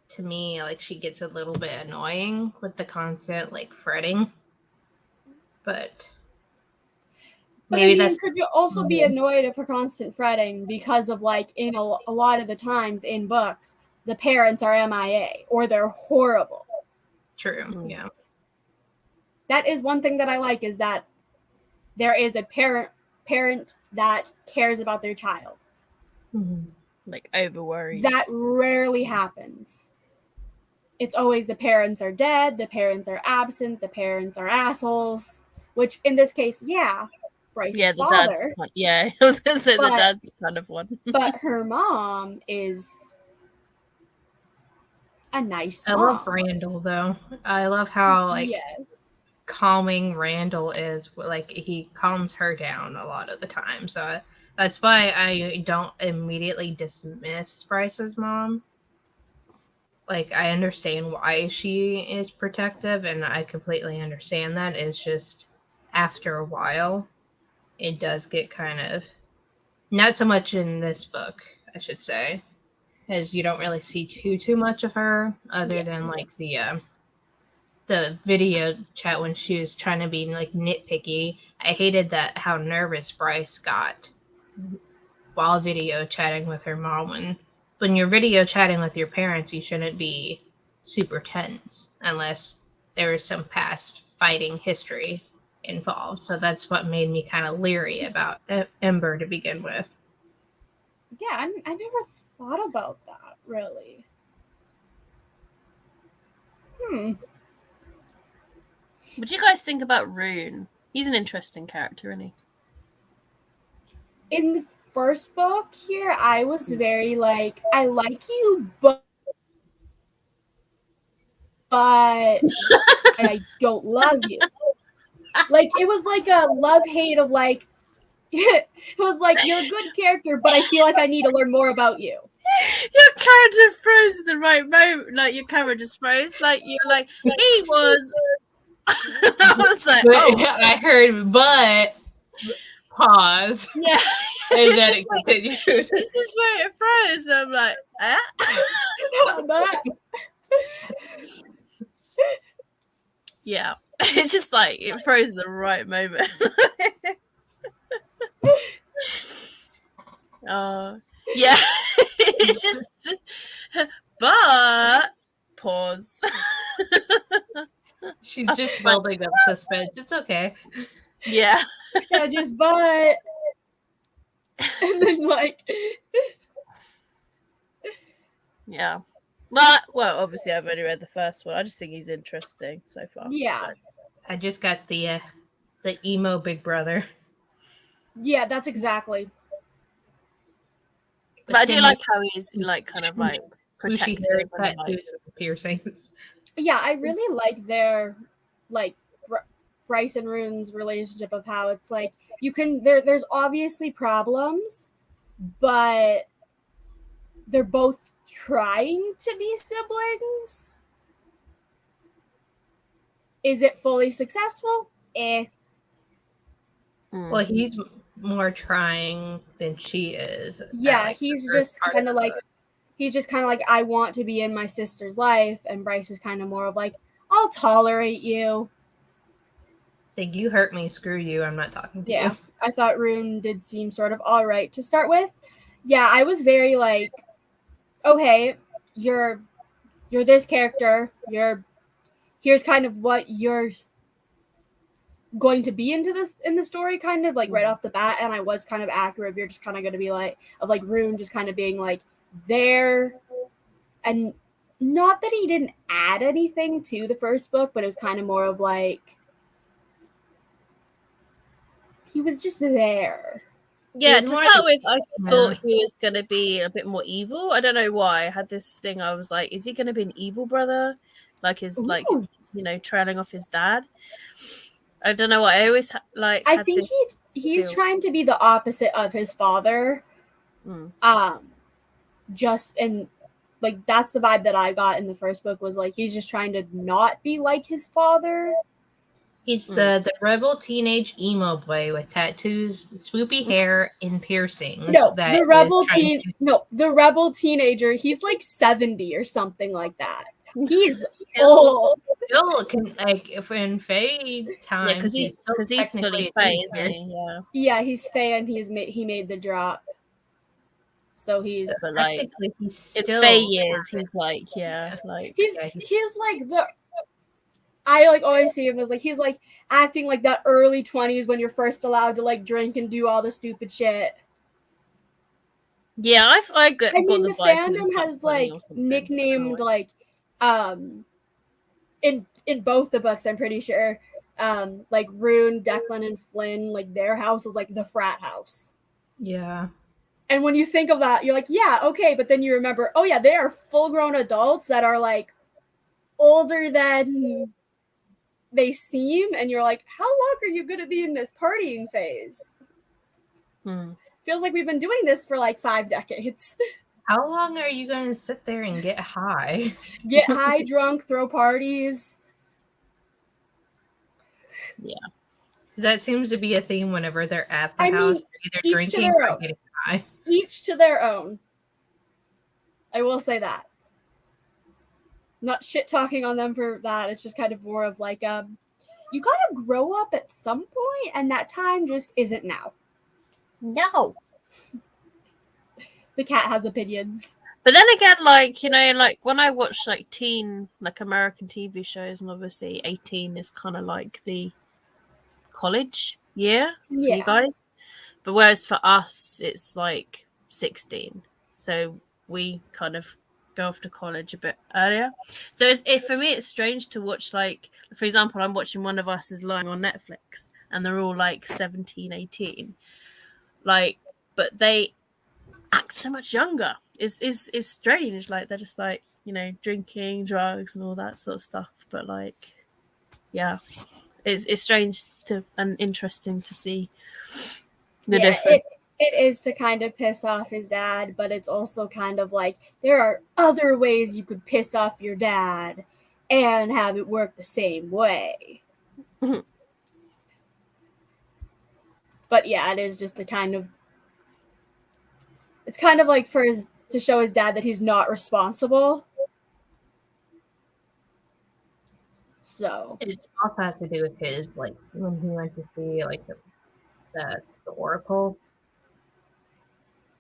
to me, like she gets a little bit annoying with the constant like fretting. But But maybe I mean, that's could you also be annoyed of her constant fretting because of like in a lot of the times in books, the parents are MIA or they're horrible. true. Yeah. That is one thing that I like is that there is a parent that cares about their child. Like over worries. That rarely happens. It's always the parents are dead, the parents are absent, the parents are assholes. Which in this case, yeah, Bryce's the father. dad's I was gonna say the dad's kind of one. But her mom is a nice I mom. love Randall though. I love how like calming Randall is. Like he calms her down a lot of the time. So that's why I don't immediately dismiss Bryce's mom. Like I understand why she is protective, and I completely understand that. It's just after a while, it does get kind of not so much in this book, I should say, as you don't really see too much of her, other than like the video chat when she was trying to be like nitpicky. I hated that how nervous Bryce got while video chatting with her mom. When you're video chatting with your parents, you shouldn't be super tense unless there is some past fighting history involved. So that's what made me kind of leery about Ember to begin with. Yeah, I never thought about that, really. What do you guys think about Rune? He's an interesting character, isn't he? In the first book here, I was very like, I like you, but I don't love you. Like, it was like a love-hate of like, it was like, you're a good character, but I feel like I need to learn more about you. Your character froze in the right moment. Like, your camera just froze. Like, you're like, he was... I was like, I heard, but pause. Yeah. And then it continued. This is where it froze. I'm like, yeah. It's just like it froze the right moment. Yeah. It's just but pause. She's just building up suspense. It's okay. Yeah. Yeah, just but and then like yeah. But well, obviously I've only read the first one. I just think he's interesting so far. Yeah. So. I just got the emo big brother. Yeah, that's exactly. But I do like how he's like kind of like protective and like piercings. Yeah, I really like their like Bryce and Rune's relationship of how it's like you can there's obviously problems, but they're both trying to be siblings. Is it fully successful? Well, he's more trying than she is. Yeah, like he's just kind of like I want to be in my sister's life, and Bryce is kind of more of like, I'll tolerate you. It's like, you hurt me, screw you, I'm not talking to you. I thought Rune did seem sort of all right to start with. Yeah, I was very like, okay, you're this character, here's kind of what you're going to be in the story, kind of like right off the bat, and I was kind of accurate. You're just kind of going to be like Rune just kind of being like there, and not that he didn't add anything to the first book, but it was kind of more of like he was just there. Yeah, to start with, I thought he was going to be a bit more evil. I don't know why. I had this thing, I was like, is he going to be an evil brother? like his like Ooh. trailing off his dad. I don't know what I always like. I had think this he's feel. trying to be the opposite of his father. Just in like that's the vibe that I got in the first book was like he's just trying to not be like his father. He's the rebel teenage emo boy with tattoos, swoopy hair, and piercings. No, that the rebel teenager. He's like 70 or something like that. He's old. Still can if in Faye times, because he's fully Faye, isn't he? Yeah, he's Faye and he made the drop. So he's but like technically he's it's still Faye years. He's like he's like the. I like always see him as like he's like acting like that early 20s when you're first allowed to like drink and do all the stupid shit. Yeah, I got mean, the fandom has like nicknamed like in both the books, I'm pretty sure, like Rune, Declan, and Flynn, like their house is like the frat house. Yeah. And when you think of that, you're like, yeah, okay, but then you remember, oh yeah, they are full-grown adults that are like older than they seem, and you're like, how long are you going to be in this partying phase? Feels like we've been doing this for like 5 decades. How long are you going to sit there and get high? Get high, drunk, throw parties. Yeah. That seems to be a theme whenever they're at the house. They're either drinking or getting high. Each to their own. I will say that. Not shit talking on them for that. It's just kind of more of like, you gotta grow up at some point, and that time just isn't now. No. The cat has opinions. But then again, like, like when I watch like American TV shows, and obviously 18 is kind of like the college year for you guys. But whereas for us, it's like 16. So we kind of go off to college a bit earlier. So for me, it's strange to watch, like, for example, I'm watching One of Us is Lying on Netflix, and they're all like 17, 18. Like, but they act so much younger. It's strange. Like, they're just like, drinking, drugs, and all that sort of stuff. But like, yeah, it's strange and interesting to see the difference. It is to kind of piss off his dad, but it's also kind of like there are other ways you could piss off your dad and have it work the same way. But yeah, it is just to kind of, it's kind of like to show his dad that he's not responsible. So it also has to do with his, like, when he went to see like the Oracle.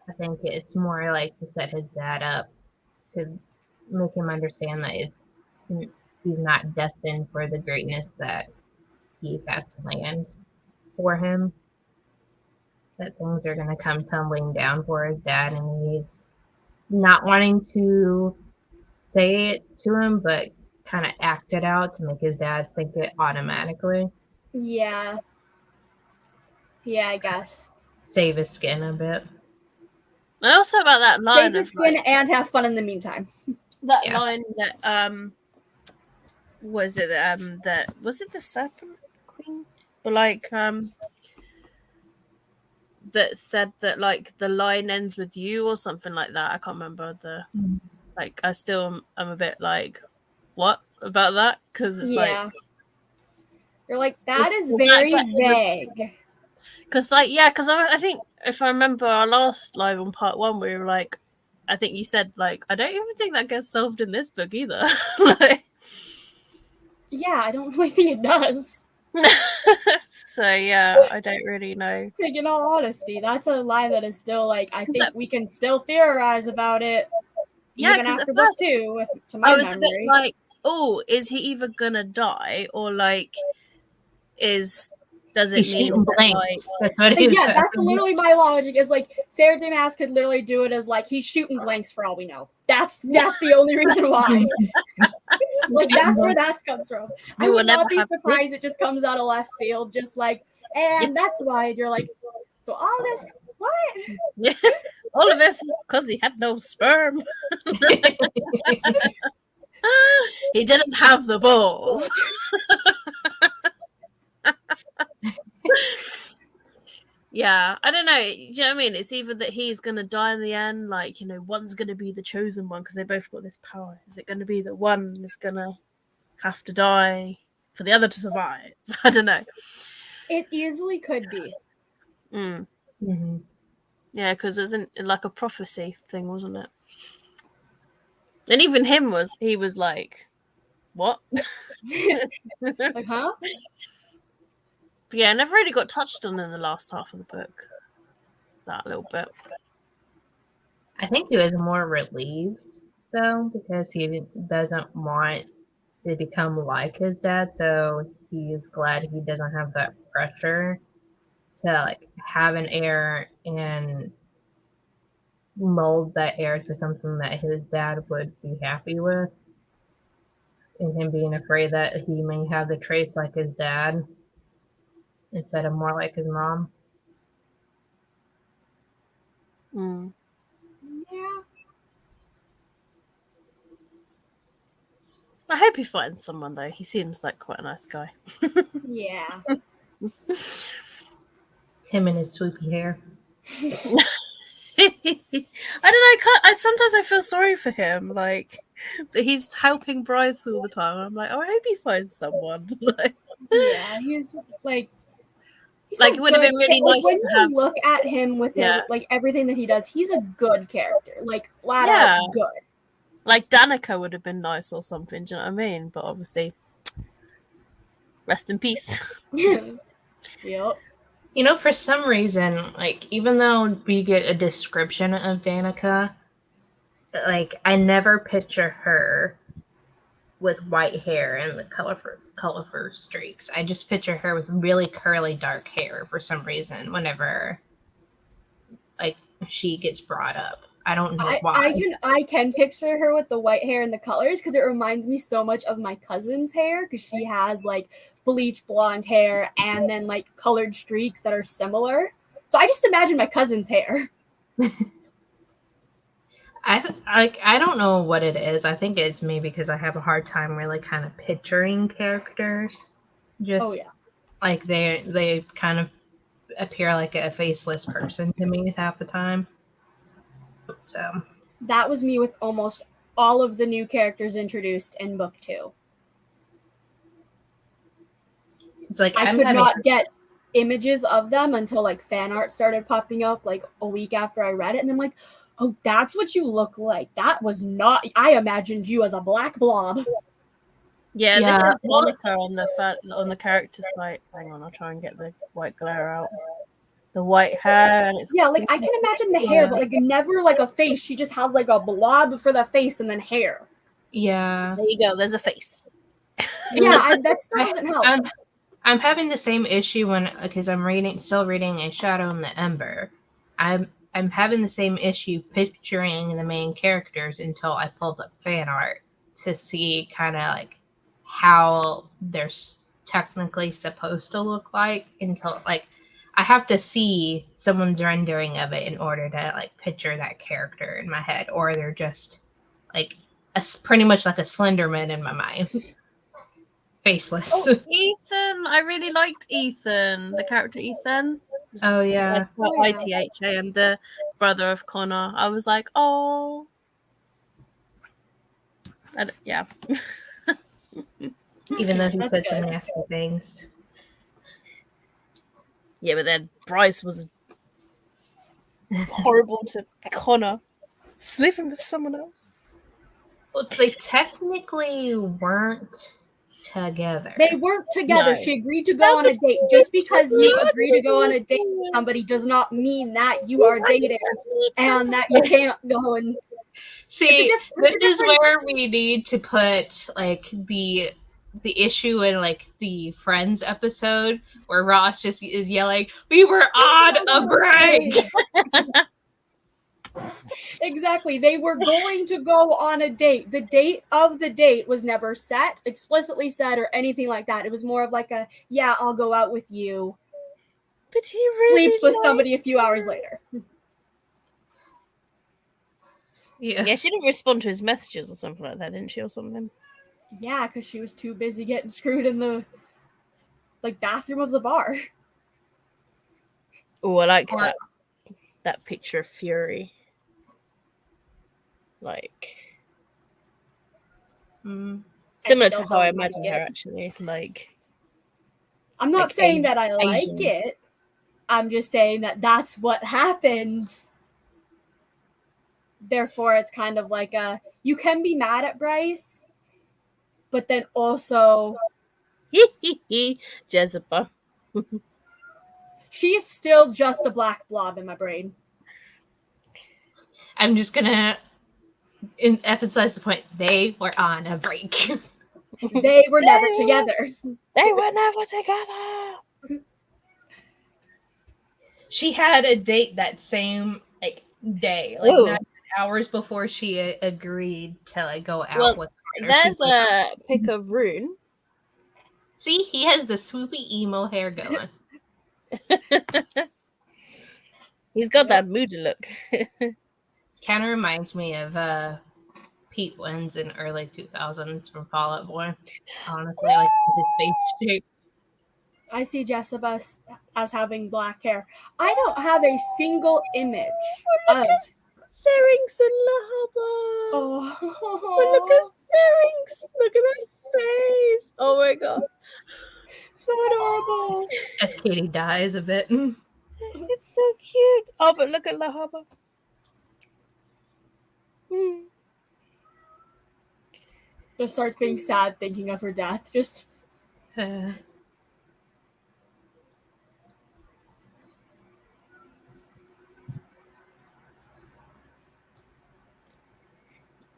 I think it's more like to set his dad up to make him understand that he's not destined for the greatness that he has planned for him. That things are going to come tumbling down for his dad, and he's not wanting to say it to him, but kind of act it out to make his dad think it automatically. Yeah, I guess. Save his skin a bit. And also about that line save his skin and have fun in the meantime. That line that was it the Serpent Queen? But like that said that like the line ends with you or something like that. I can't remember like I still am a bit like, what about that? Because it's like you're like, that is very vague. Because I think if I remember our last live on part 1, we were like, I think you said like, I don't even think that gets solved in this book either. Like, yeah, I don't really think it does. So yeah, I don't really know. Like, in all honesty, that's a line that is still like, I think we can still theorize about it. Yeah, even after book 2, to my memory. A bit like, oh, is he either gonna die or like does it mean that, like, that's what he said. That's literally my logic. Is like Sarah J. Maas could literally do it as like he's shooting blanks for all we know. That's the only reason why. Like that's where that comes from. I would not be surprised it just comes out of left field, just like, and that's why you're like, so all this what? All of this because he had no sperm. He didn't have the balls. Yeah, I don't know. Do you know what I mean? It's either that he's going to die in the end, like, one's going to be the chosen one because they both got this power. Is it going to be that one is going to have to die for the other to survive? I don't know. It easily could be. Mm-hmm. Yeah, because it wasn't like a prophecy thing, wasn't it? And even him he was like, what? Like, huh? Yeah, never really got touched on in the last half of the book. That little bit. I think he was more relieved, though, because he doesn't want to become like his dad, so he's glad he doesn't have that pressure to, like, have an heir and mold that heir to something that his dad would be happy with. And him being afraid that he may have the traits like his dad instead of more like his mom. Mm. Yeah. I hope he finds someone, though. He seems like quite a nice guy. Yeah. Him and his swoopy hair. I don't know. Sometimes I feel sorry for him. Like, that he's helping Bryce all the time. I'm like, oh, I hope he finds someone. Yeah, he's like... He's Like, it would have been really nice when to you have... look at him with his, like, everything that he does, he's a good character. Like, flat out good. Like, Danica would have been nice or something, do you know what I mean? But obviously, rest in peace. Yep. For some reason, like, even though we get a description of Danica, like, I never picture her with white hair and the colorful streaks. I just picture her with really curly dark hair for some reason whenever, like, she gets brought up. I don't know why. I can picture her with the white hair and the colors because it reminds me so much of my cousin's hair because she has like bleach blonde hair and then like colored streaks that are similar. So I just imagine my cousin's hair. I don't know what it is. I think it's maybe because I have a hard time really kind of picturing characters. Just like they kind of appear like a faceless person to me half the time. So that was me with almost all of the new characters introduced in book 2. It's like I could not get images of them until like fan art started popping up like a week after I read it, and I'm like, oh, that's what you look like. That was not... I imagined you as a black blob. Yeah, this is Monica on the character site. Hang on, I'll try and get the white glare out. The white hair. And it's like I can imagine the hair, but like never like a face. She just has like a blob for the face and then hair. Yeah. There you go. There's a face. Yeah, that still doesn't help. I'm having the same issue because I'm still reading A Shadow in the Ember. I'm having the same issue picturing the main characters until I pulled up fan art to see kind of like how they're technically supposed to look like until like I have to see someone's rendering of it in order to like picture that character in my head, or they're just like pretty much like a Slenderman in my mind. Faceless. Oh, Ethan! I really liked Ethan, the character Ethan. Oh yeah. ITHA, the brother of Connor. I was like, oh, yeah. Even though he said some nasty things. Yeah, but then Bryce was horrible to Connor, sleeping with someone else. Well, they technically weren't together. They weren't together. No. She agreed to go on a date. Just because you agree to go on a date with somebody does not mean that you are dating and that you can't go and... See, this is where we need to put like the issue in like the Friends episode where Ross just is yelling, "We were on a break." Exactly. They were going to go on a date. The date of the date was never set, explicitly said, or anything like that. It was more of like a, yeah, I'll go out with you. But he really sleeps with somebody a few hours later. Yeah, she didn't respond to his messages or something like that, didn't she, or something? Yeah, because she was too busy getting screwed in the bathroom of the bar. Oh, I like that picture of Fury. Like, similar to how I imagine her, actually. Like, I'm not saying that I like it. I'm just saying that that's what happened. Therefore, it's kind of like you can be mad at Bryce, but then also Jezebel. She's still just a black blob in my brain. I'm just gonna emphasize the point. They were on a break. They were never together. They were never together. She had a date that same day, not even hours before she agreed to go out with her. There's a pic of Rune. See, he has the swoopy emo hair going. He's got that moody look. Kind of reminds me of Pete Wentz in early 2000s from Fall Out Boy. Honestly, like his face shape. I see Jessica as having black hair. I don't have a single image of Syrinx and Lahaba. Oh, but look at Syrinx. Look at that face. Oh my god. So adorable. As Katie dies a bit. It's so cute. Oh, but look at Lahaba. Just starts being sad thinking of her death. Just.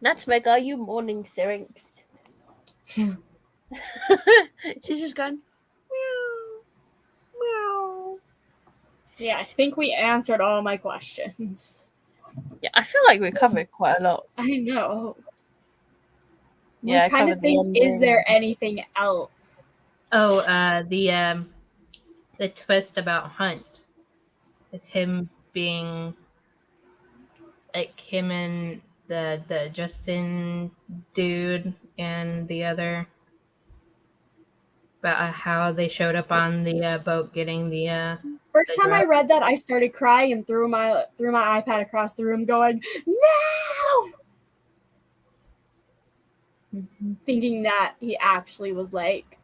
Nutmeg, are you mourning Syrinx? She's just going, meow, meow. Yeah, I think we answered all my questions. Yeah, I feel like we covered quite a lot. I know. Yeah, I'm trying to think, is there anything else? Oh, the twist about Hunt. It's him being like him and the Justin dude and the other, about how they showed up on the boat getting the first time I read that, I started crying and threw my iPad across the room going, no! Thinking that he actually was like,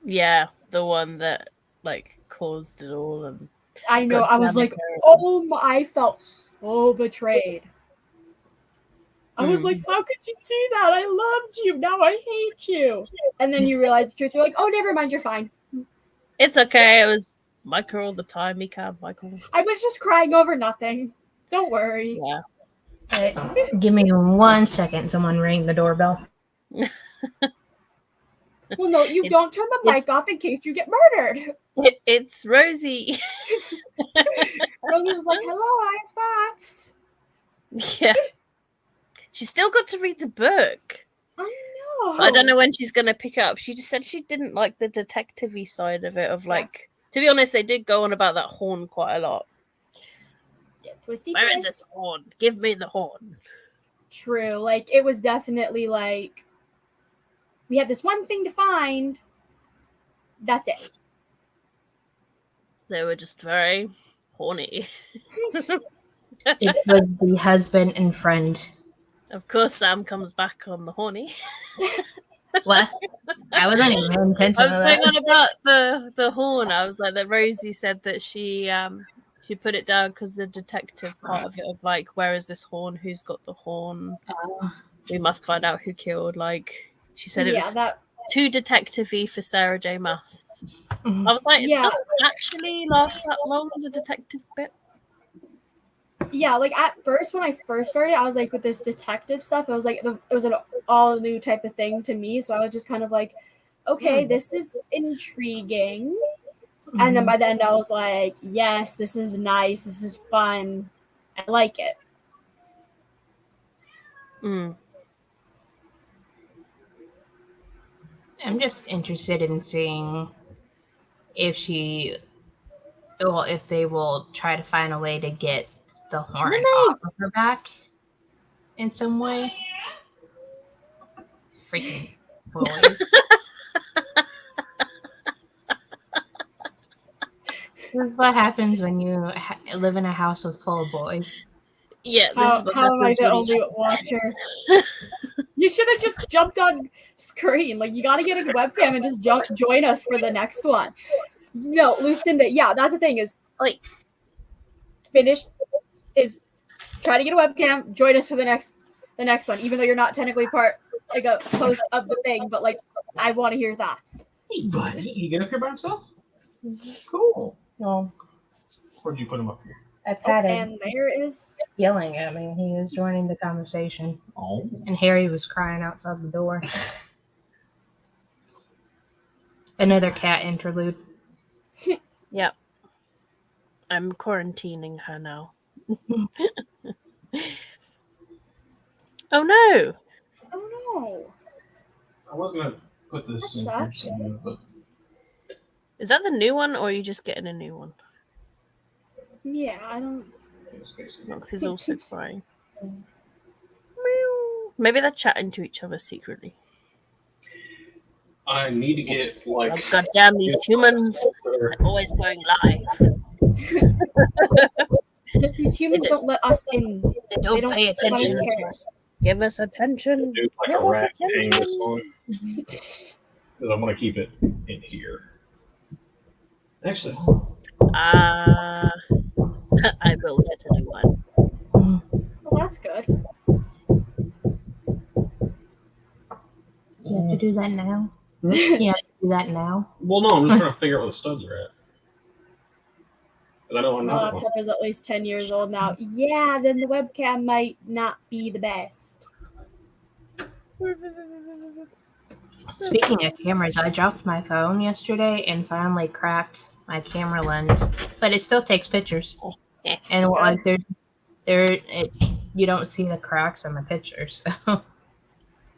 yeah, the one that like caused it all. And I know, I was like, oh my, I felt so betrayed. I was like, how could you do that? I loved you. Now I hate you. And then you realize the truth. You're like, oh, never mind. You're fine. It's okay. It was Michael all the time. Michael. I was just crying over nothing. Don't worry. Yeah. Give me 1 second. Someone rang the doorbell. Well, no, you don't turn the mic off in case you get murdered. It's Rosie. Rosie's like, hello, I have thoughts. Yeah. She's still got to read the book. I know. I don't know when she's going to pick up. She just said she didn't like the detective-y side of it. Of like, to be honest, they did go on about that horn quite a lot. Yeah, twisty. Where is this horn? Give me the horn. True. Like, it was definitely like, we have this one thing to find. That's it. They were just very horny. It was the husband and friend. Of course, Sam comes back on the horny. What? I wasn't even paying attention. I was saying on about the horn. I was like that. Rosie said that she put it down because the detective part of it of like, where is this horn? Who's got the horn? We must find out who killed. Like she said, it was too detective-y for Sarah J. Maas. I was like, it doesn't actually last that long, the detective bit. Yeah, like at first when I first started, I was like with this detective stuff. It was like it was an all new type of thing to me. So I was just kind of like, okay, this is intriguing. And then by the end, I was like, yes, this is nice. This is fun. I like it. I'm just interested in seeing if they will try to find a way to get the horn No. off of her back in some way. Freaking boys. This is what happens when you live in a house with full of boys. Yeah, this is what How am I happens the when only you... watcher? You should have just jumped on screen. Like, you gotta get a webcam and just join us for the next one. No, Lucinda, yeah, that's the thing is, Like, try to get a webcam, join us for the next one, even though you're not technically part, like, a host of the thing, but, like, I want to hear your thoughts. Hey, buddy. He get up here by himself? Cool. Well, Where'd you put him up here? I Oh, and there is... yelling at me. He was joining the conversation. Oh. And Harry was crying outside the door. Another cat interlude. yep. I'm quarantining her now. Oh no! Oh no. I was going to put this That in here sucks. somewhere, but Is that the new one, or are you just getting a new one? Yeah, I don't... it's basically. Because he's also crying. Meow. Maybe they're chatting to each other secretly. I need to get, like... Oh, goddamn, these humans are always going live. Just these humans don't let us in. They don't don't pay attention care. to us. Give us attention. Do like Give a us rat hang this attention. on. Because I want to keep it in here. Actually, I will get a new one. Well, that's good. You have to do that now? Hmm? You have to do that now? well, no, I'm just trying to figure out where the studs are at. But I know I'm My not one. laptop is at least 10 years old now. Yeah, then the webcam might not be the best. Speaking of cameras, I dropped my phone yesterday and finally cracked my camera lens, but it still takes pictures. And like you don't see the cracks in the pictures. So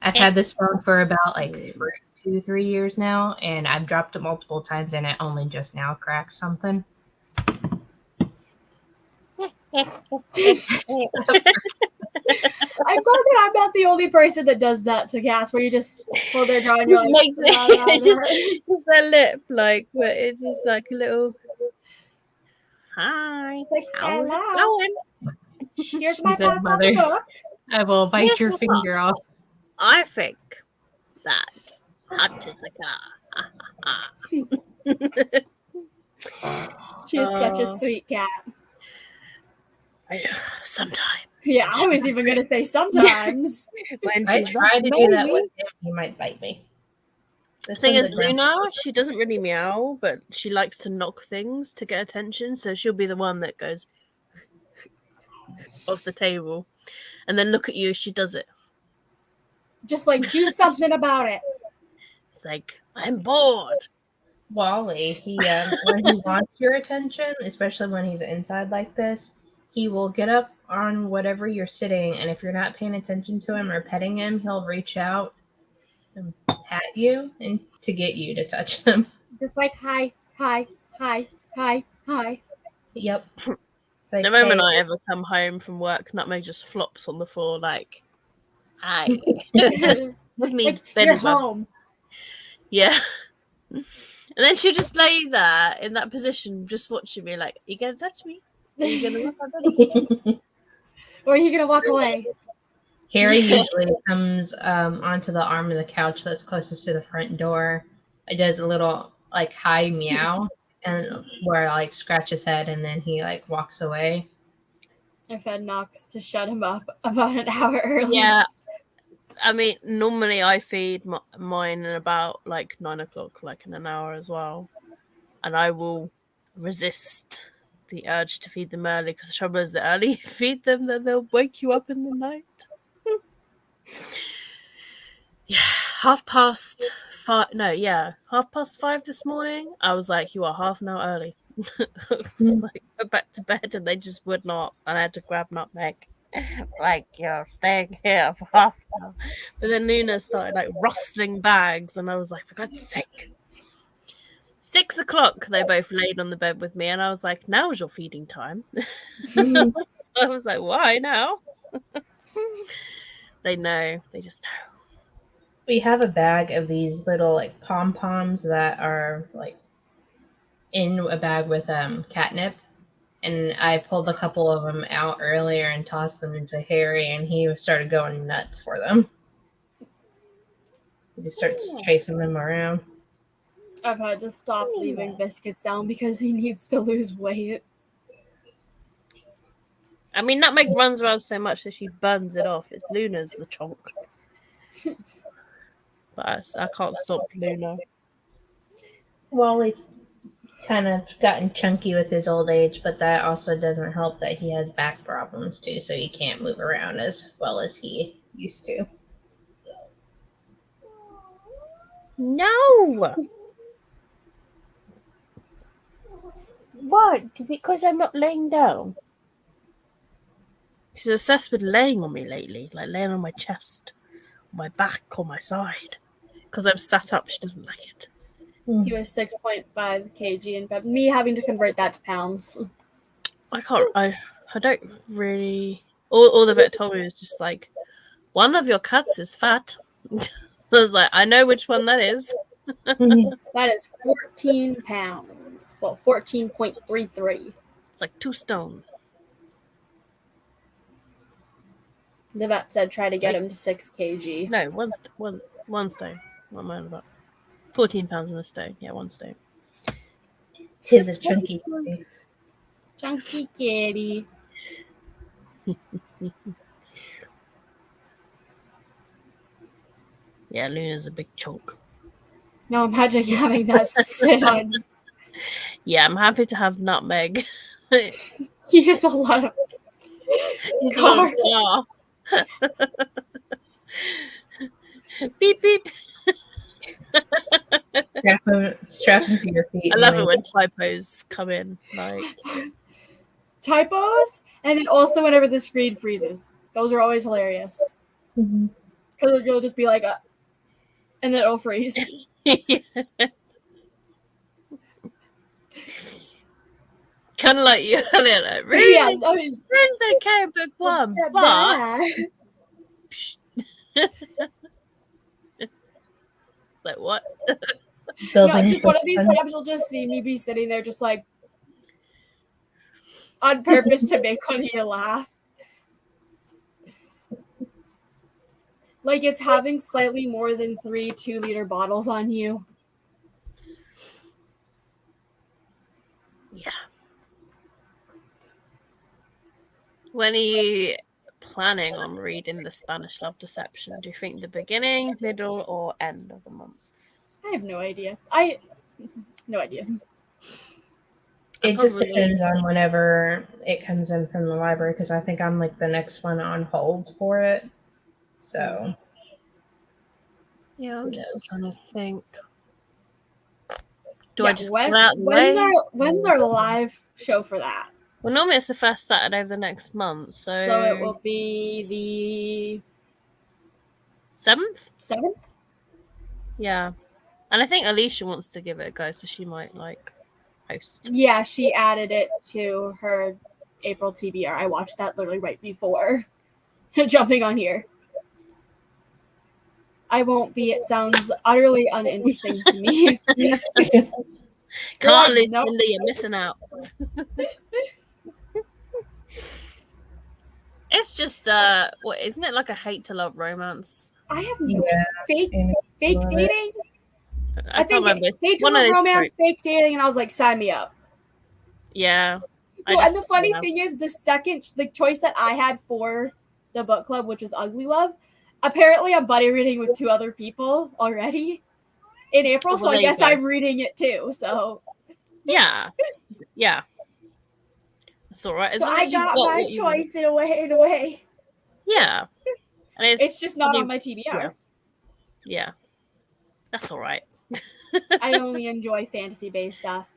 I've had this phone for about like 2-3 years now, and I've dropped it multiple times, and it only just now cracked something. I'm glad that I'm not the only person that does that to cats, where you just pull their jaw and you're Just like, make it's just their lip, like, but it's just like a little. Hi. Just like, How's it hello. going? Here's my She said, thoughts on the "Mother, book. I will bite Yes, your Papa. finger off." I think that hot is a car. She is such a sweet cat. Sometimes. Yeah, I was even going to say sometimes. When I she's not tried to do that nosy. with him, he might bite me. This Thing one's is, a grumpy Luna, little she doesn't really meow, but she likes to knock things to get attention. So she'll be the one that goes off the table, and then look at you as she does it. Just like, do something about it. It's like, I'm bored. Wally, he when he wants your attention, especially when he's inside like this, he will get up on whatever you're sitting, and if you're not paying attention to him or petting him, he'll reach out and pat you and to get you to touch him. Just like, hi, hi, hi, hi, hi. Yep. It's like, The moment hey, I ever come home from work, Nutmeg just flops on the floor like, hi. With me, Like, belly you're button. home. Yeah. And then she'll just lay there in that position, just watching me like, you gonna touch me? Are you gonna rub my belly? Or are you going to walk away? Harry usually comes onto the arm of the couch that's closest to the front door. It does a little like high meow, and where I like scratch his head, and then he like walks away. I fed Knox to shut him up about an hour early. Yeah. I mean, normally I feed mine in about like 9 o'clock, like in an hour as well. And I will resist the urge to feed them early, because the trouble is, the early you feed them, then they'll wake you up in the night. Yeah, 5:30 this morning. I was like, you are half an hour early. I was like, go back to bed, and they just would not. And I had to grab Nutmeg. Like, you're staying here for half an hour. But then Nuna started like rustling bags, and I was like, for God's sake, 6 o'clock, they both laid on the bed with me, and I was like, now's your feeding time. So I was like, why now? They know. They just know. We have a bag of these little like pom-poms that are like in a bag with catnip. And I pulled a couple of them out earlier and tossed them into Harry, and he started going nuts for them. He just starts chasing them around. I've had to stop leaving biscuits down because he needs to lose weight. I mean, Nutmeg runs around so much that she burns it off. It's Luna's the chonk. But I can't stop Luna. Well, he's kind of gotten chunky with his old age, but that also doesn't help that he has back problems too, so he can't move around as well as he used to. No! What? Is it because I'm not laying down? She's obsessed with laying on me lately, like laying on my chest, my back, or my side. Because I'm sat up, she doesn't like it. He was 6.5 kg, and me having to convert that to pounds. I can't. I don't really. All the vet told me was just like, one of your cats is fat. I was like, I know which one that is. That is 14 pounds. Well, 14.33. It's like 2 stone. The vet said try to get him to 6 kg. No, one stone. What am I on about? 14 pounds in a stone. Yeah, 1 stone. Tis a chunky kitty. Chunky kitty. Yeah, Luna's a big chunk. No, imagine having that sit on you. Yeah, I'm happy to have Nutmeg. He has a lot of He's a lot of car. Beep beep. Strap him to your feet. I love it when typos come in. Like typos, and then also whenever the screen freezes. Those are always hilarious. Because you'll just be like, and then it'll freeze. Kind of like you earlier, like, really? Yeah, I mean, Wednesday came book 1, but it's like what? No, just one of these times you'll just see me be sitting there just like on purpose to make one of you laugh. Like it's having slightly more than 3 2-liter bottles on you. Yeah. When are you planning on reading the Spanish Love Deception? Do you think the beginning, middle, or end of the month? I have no idea. No idea. It just depends on whenever it comes in from the library, because I think I'm like the next one on hold for it. So. Yeah, I'm just trying to think. Do Yeah, I just get out the way? When's our live show for that? Well, normally it's the first Saturday of the next month, so it will be the 7th? 7th? Yeah. And I think Alicia wants to give it a go, so she might like host. Yeah, she added it to her April TBR. I watched that literally right before jumping on here. I won't be. It sounds utterly uninteresting to me. Can't, Lucinda, you're missing out. It's just what isn't it like a hate to love romance? I have no fake dating. I think remember. hate to love romance, fake dating, and I was like, sign me up. Yeah. And the funny thing is, the second choice that I had for the book club, which was Ugly Love, apparently I'm buddy reading with 2 other people already in April, so I guess I'm reading it too. So yeah. That's all right. So I got my choice in a way. Yeah. And it's just not on my TBR. Yeah. That's all right. I only enjoy fantasy-based stuff.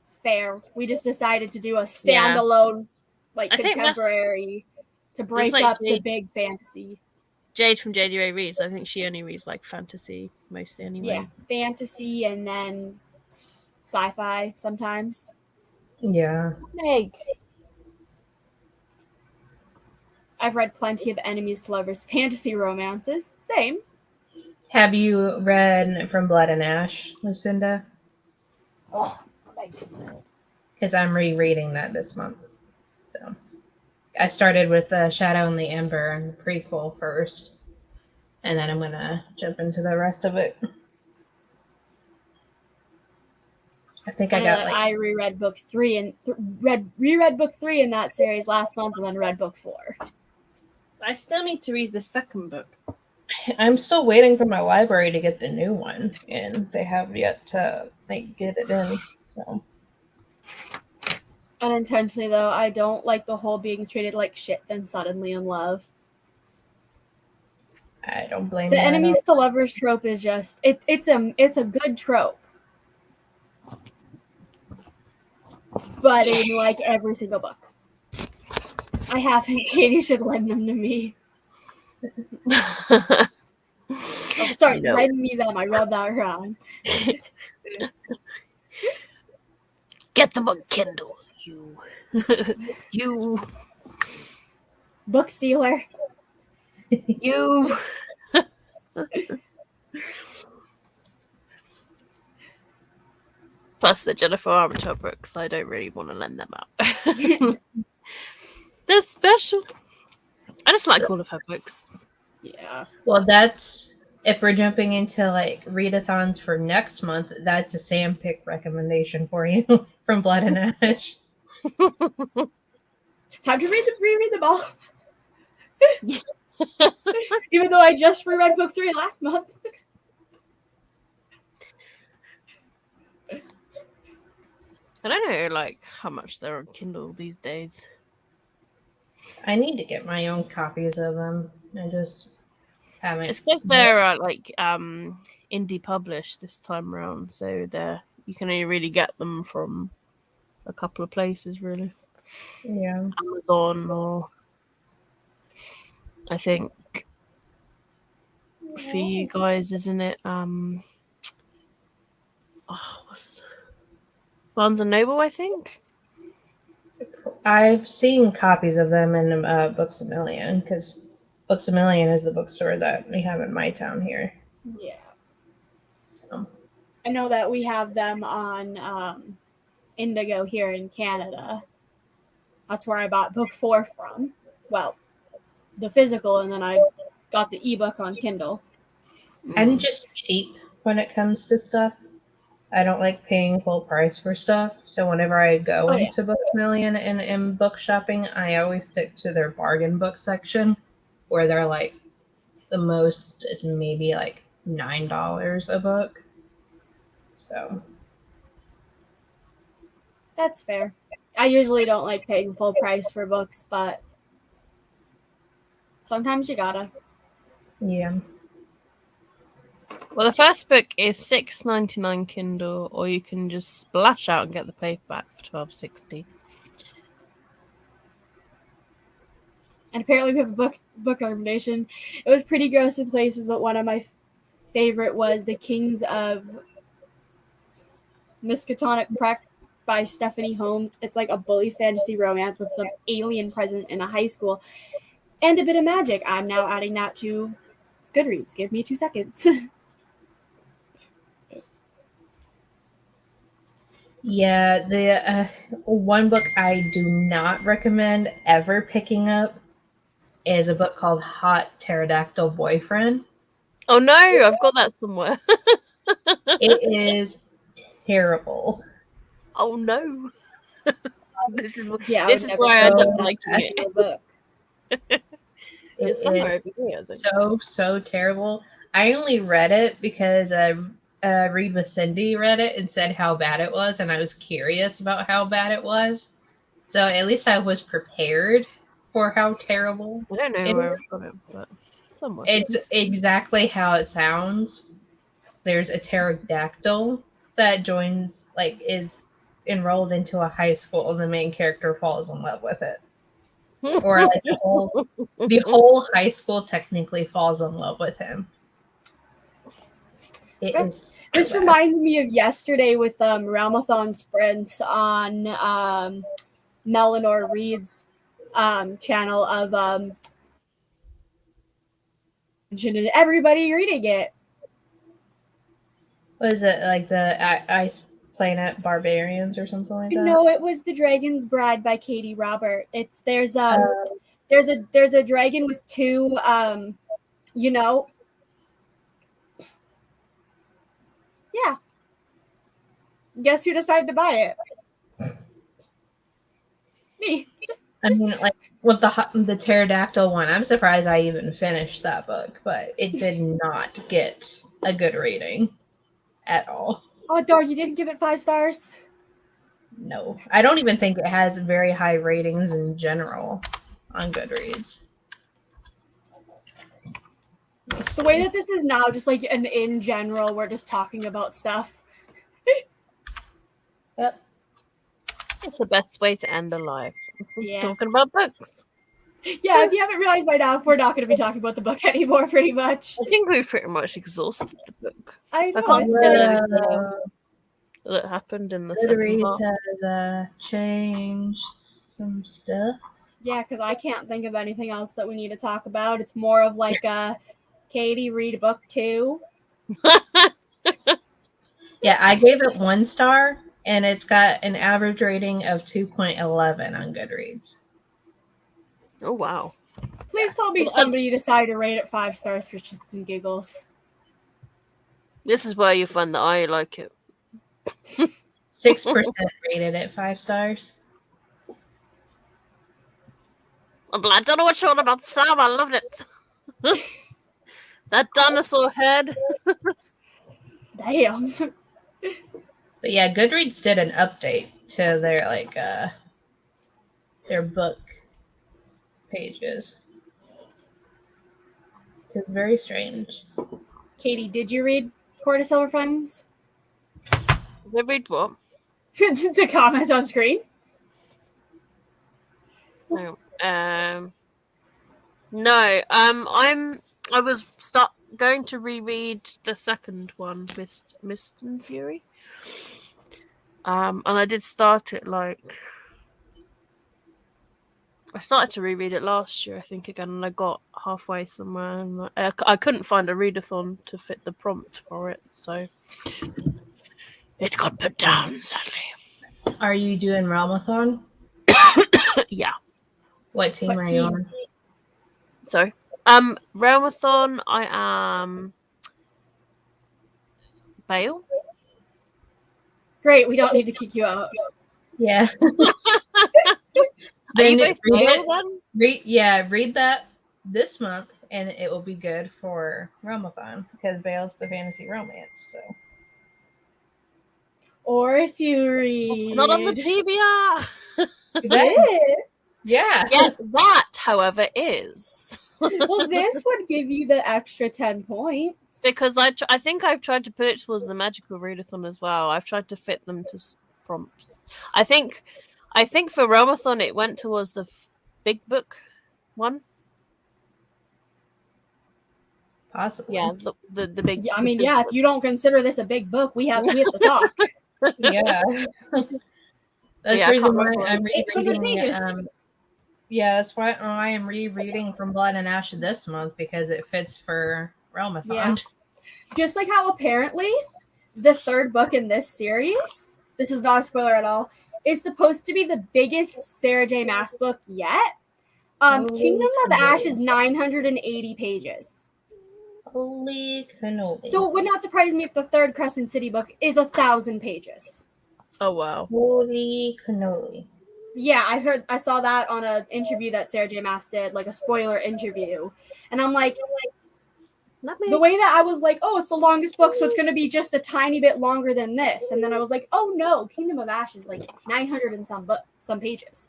Fair. We just decided to do a standalone, contemporary to break up the big fantasy. Jade from JDA reads. I think she only reads like fantasy mostly anyway. Yeah, fantasy and then sci-fi sometimes. Yeah. Egg. I've read plenty of enemies to lovers fantasy romances. Same. Have you read From Blood and Ash, Lucinda? Oh, Because I'm rereading that this month. So I started with Shadow and the Ember and the prequel first, and then I'm gonna jump into the rest of it. I think I got like I reread book 3 and reread book 3 in that series last month, and then read book 4. I still need to read the second book. I'm still waiting for my library to get the new one, and they have yet to like get it in. So Unintentionally, though, I don't like the whole being treated like shit then suddenly in love. I don't blame The you. enemies to lovers trope is just it's a good trope. But in like every single book. I haven't. Katie should lend them to me. Oh, sorry, No. lend me them. I wrote that wrong. Get them on Kindle, you. You. Book stealer. You. Plus the Jennifer Armentrout books, I don't really want to lend them out. They're special. I just like all of her books. Yeah. Well, that's if we're jumping into like readathons for next month. That's a Sam pick recommendation for you from Blood and Ash. Time to reread them all. Even though I just reread book 3 last month. I don't know, like, how much they're on Kindle these days. I need to get my own copies of them. I just haven't. It's because they're like indie published this time around, so you can only really get them from a couple of places, really. Yeah. Amazon, or I think for you guys, isn't it? What's Barnes and Noble, I think. I've seen copies of them in Books A Million, because Books A Million is the bookstore that we have in my town here. Yeah. So I know that we have them on Indigo here in Canada. That's where I bought book 4 from. Well, the physical, and then I got the ebook on Kindle. I'm just cheap when it comes to stuff. I don't like paying full price for stuff. So whenever I go into Books A Million and book shopping, I always stick to their bargain book section, where they're like the most is maybe like $9 a book. So That's fair. I usually don't like paying full price for books, but sometimes you gotta. yeah. Well, the first book is $6.99 Kindle, or you can just splash out and get the paperback for $12.60. And apparently we have a book recommendation. It was pretty gross in places, but one of my favorite was The Kings of Miskatonic Crack by Stephanie Holmes. It's like a bully fantasy romance with some alien present in a high school and a bit of magic. I'm now adding that to Goodreads. Give me 2 seconds. Yeah, the one book I do not recommend ever picking up is a book called Hot Pterodactyl Boyfriend. Oh no, I've got that somewhere. It is terrible. Oh no. This is why I I end up liking it. Book. It's somewhere over here, so terrible. I only read it because Read with Cindy read it and said how bad it was, and I was curious about how bad it was. So at least I was prepared for how terrible. I don't know where I've got it, but somewhere. It's exactly how it sounds. There's a pterodactyl that is enrolled into a high school, and the main character falls in love with it. Or like the whole high school technically falls in love with him. It is. This reminds me of yesterday with Realmathon sprints on Melanor Reed's channel of and everybody reading it. Was it like the Ice Planet Barbarians or something like that? No, it was The Dragon's Bride by Katie Robert. There's a dragon with two yeah. Guess who decided to buy it? Me. I mean, like with the pterodactyl one, I'm surprised I even finished that book, but it did not get a good rating at all. Oh darn, you didn't give it 5 stars? No, I don't even think it has very high ratings in general on Goodreads. The way that this is now, just like an in general, we're just talking about stuff. Yep. It's the best way to end a live. Yeah. Talking about books. Yeah, if you haven't realized by now, we're not going to be talking about the book anymore, pretty much. I think we've pretty much exhausted the book. I know. can't It's say silly. anything that happened in the second Goodreads part. has changed some stuff. Yeah, because I can't think of anything else that we need to talk about. It's more of like Katie, read book 2. Yeah, I gave it 1 star, and it's got an average rating of 2.11 on Goodreads. Oh, wow. Please tell me somebody decided to rate it 5 stars for shits and giggles. This is where you find that I like it. 6% rated at 5 stars. I don't know what you're on about, Sam. I loved it. That dinosaur head. Damn. But yeah, Goodreads did an update to their book pages. Which is very strange. Katie, did you read Court of Silver Flames? They read what? To comment on screen. No. No. I was going to reread the second one, Mist and Fury. And I did start it I started to reread it last year, I think, again, and I got halfway somewhere, and I couldn't find a readathon to fit the prompt for it, so it got put down, sadly. Are you doing Realmathon? Yeah. What team are you on? Sorry. Realmathon, I am Bale. Great, we don't need to kick you out. Yeah. Are you Then both Bale then? Read that this month, and it will be good for Realmathon, because Bale's the fantasy romance, so. Or if you read... Not on the TBR! This? Yeah. Yes, that, however, is. Well, this would give you the extra 10 points. Because I think I've tried to put it towards the magical readathon as well. I've tried to fit them to prompts. I think for Realmathon it went towards the big book one. Possibly. Yeah, the big. Yeah, I mean, yeah, if you don't consider this a big book, we have to talk. Yeah. That's the reason why I'm 800 rereading. pages. Yeah, that's why I am rereading From Blood and Ash this month, because it fits for Realmathon. Yeah. Just like how apparently the third book in this series, this is not a spoiler at all, is supposed to be the biggest Sarah J. Maas book yet. Kingdom of Ash is 980 pages. Holy cannoli. So it would not surprise me if the third Crescent City book is 1,000 pages. Oh wow. Holy cannoli. Yeah, I saw that on an interview that Sarah J. Maas did, like a spoiler interview. And I'm like, the way that I was like, oh, it's the longest book, so it's going to be just a tiny bit longer than this. And then I was like, oh no, Kingdom of Ash is like 900 and some pages.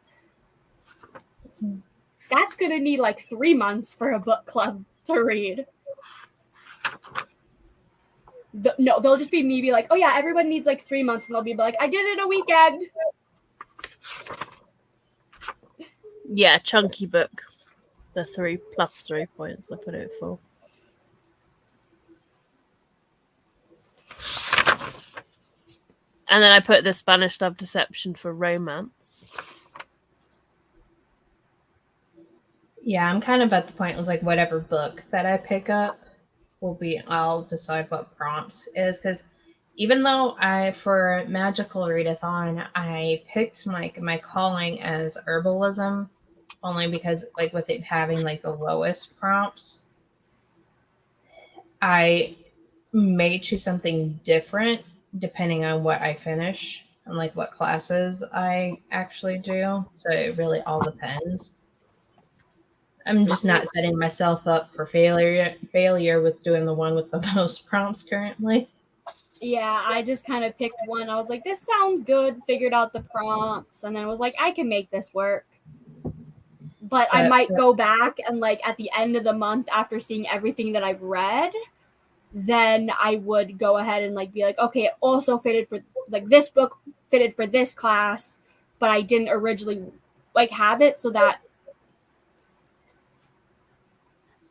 That's going to need like 3 months for a book club to read. No, they'll just be me be like, oh yeah, everybody needs like 3 months, and they'll be like, I did it in a weekend. Yeah, chunky book. The 3 + 3 points I put it for. And then I put the Spanish Love Deception for romance. Yeah, I'm kind of at the point with like whatever book that I pick up I'll decide what prompts is, because even though for Magical Readathon, I picked my calling as herbalism, only because like with it having like the lowest prompts, I may choose something different depending on what I finish and like what classes I actually do. So it really all depends. I'm just not setting myself up for failure with doing the one with the most prompts currently. Yeah, I just kind of picked one. I was like, this sounds good, figured out the prompts, and then was like, I can make this work. But I might go back and like at the end of the month after seeing everything that I've read, then I would go ahead and like be like, okay, it also fitted for like this book fitted for this class, but I didn't originally like have it, so that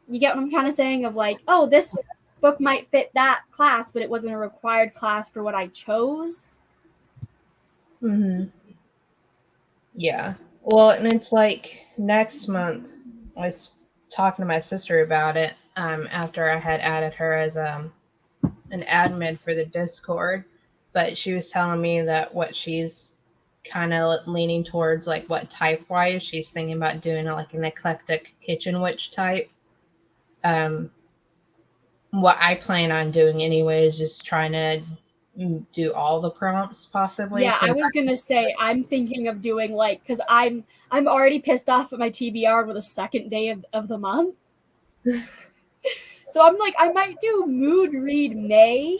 you get what I'm kind of saying of like, oh, this book might fit that class, but it wasn't a required class for what I chose. Mm-hmm. Yeah. Well, and it's like next month, I was talking to my sister about it after I had added her as an admin for the Discord, but she was telling me that what she's kind of leaning towards, like what type-wise, she's thinking about doing like an eclectic kitchen witch type. What I plan on doing anyway is just trying to do all the prompts possibly. Yeah, I was gonna say I'm thinking of doing like, because I'm already pissed off at my TBR with the second day of the month. So I'm like, I might do mood read May,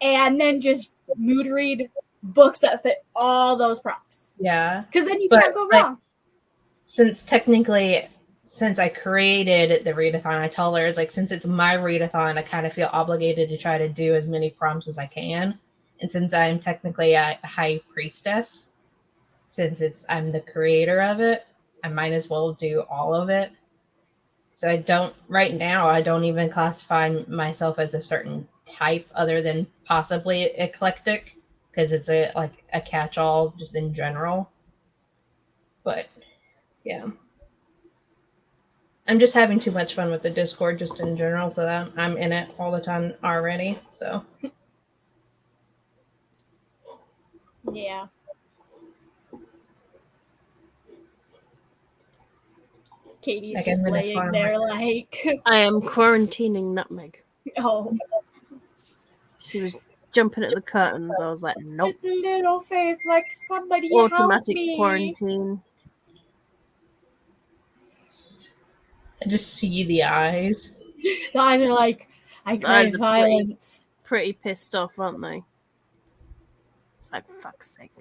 and then just mood read books that fit all those prompts. Yeah, because then you can't go wrong. Since I created the readathon, I told her, it's like, since it's my readathon, I kind of feel obligated to try to do as many prompts as I can. And since I'm technically a high priestess, since I'm the creator of it, I might as well do all of it. So right now, I don't even classify myself as a certain type other than possibly eclectic, because it's a catch-all just in general. But yeah. I'm just having too much fun with the Discord just in general, so that I'm in it all the time already. So yeah. Katie's just laying there like, I am quarantining Nutmeg. Oh. She was jumping at the curtains. I was like, nope. Little face, like, somebody automatic help me. Quarantine. I just see the eyes. The eyes are like, I crave violence. Pretty pissed off, aren't they? It's like, fuck's sake.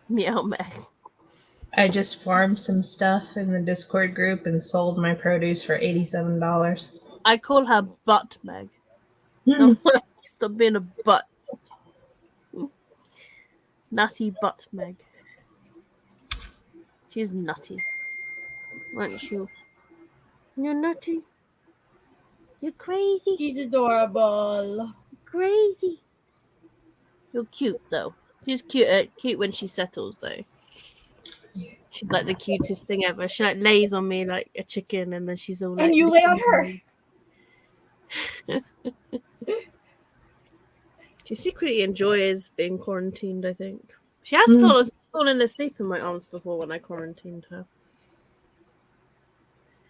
Meow Meg. I just farmed some stuff in the Discord group and sold my produce for $87. I call her Butt Meg. Stop being a butt. Nutty Butt Meg. She's nutty. Aren't you? You're nutty. You're crazy. He's adorable. Crazy. You're cute though. She's cute when she settles though. She's like the cutest thing ever. She like lays on me like a chicken, and then she's all like, and you lay on her. She secretly enjoys being quarantined, I think. She has fallen asleep in my arms before when I quarantined her.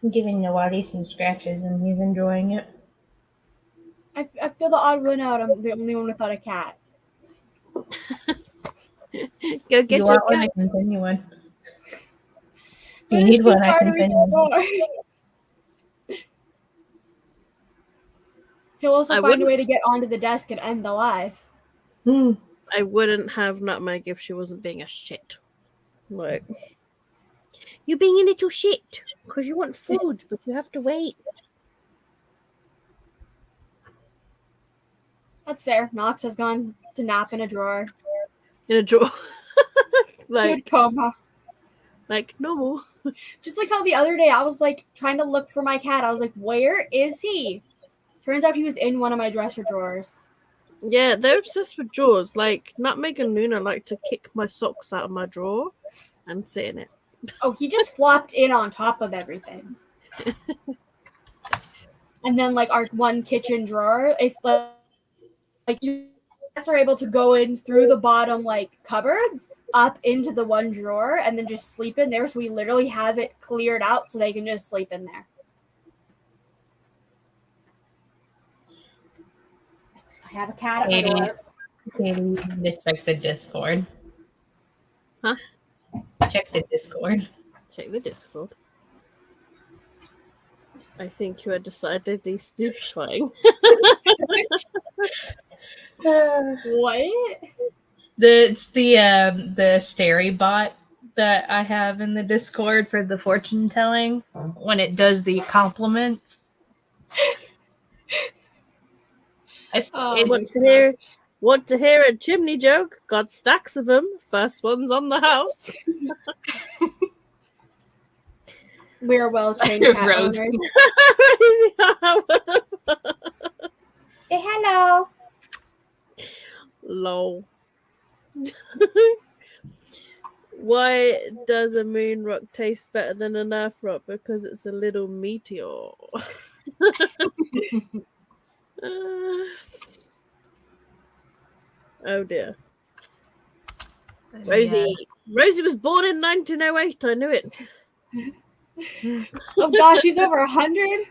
I'm giving Nawadi some scratches and he's enjoying it. I feel the odd one out. I'm the only one without a cat. Go get your cat. I can send you one. You need one, I can send you one. He'll also find a way to get onto the desk and end the live. I wouldn't have Nutmeg if she wasn't being a shit. Like, you're being a little shit because you want food, but you have to wait. That's fair. Nox has gone to nap in a drawer. In a drawer. Good coma. Like normal. Just like how the other day I was like trying to look for my cat. I was like, where is he? Turns out he was in one of my dresser drawers. Yeah, they're obsessed with drawers. Like, Nutmeg and Luna like to kick my socks out of my drawer and sit in it. Oh, he just flopped in on top of everything. And then, like, our one kitchen drawer, it's like you guys are able to go in through the bottom, like, cupboards up into the one drawer and then just sleep in there. So we literally have it cleared out so they can just sleep in there. I have a cat at my door. Katie, you need to check the Discord. Huh? Check the Discord. Check the Discord. I think you are decidedly stupefying. What? It's the Stary bot that I have in the Discord for the fortune telling when it does the compliments. Want to hear a chimney joke? Got stacks of them. First one's on the house. We're well-trained cat Rose. owners. Hey, hello. lol. Why does a moon rock taste better than an earth rock? Because it's a little meteor. Oh dear. Rosie was born in 1908. I knew it. Oh gosh, she's over 100.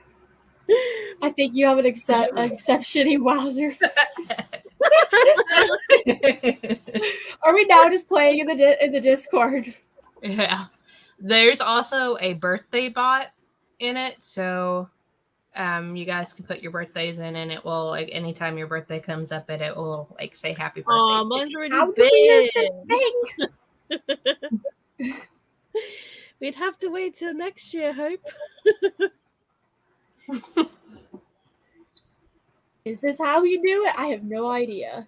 I think you have an exceptionally wowzer face. Are we now just playing in the Discord? Yeah. There's also a birthday bot in it, so you guys can put your birthdays in, and it will, like, anytime your birthday comes up, it will, like, say happy birthday. Oh, mine's already How do big. we use this thing? We'd have to wait till next year, Hope. Is this how you do it? I have no idea.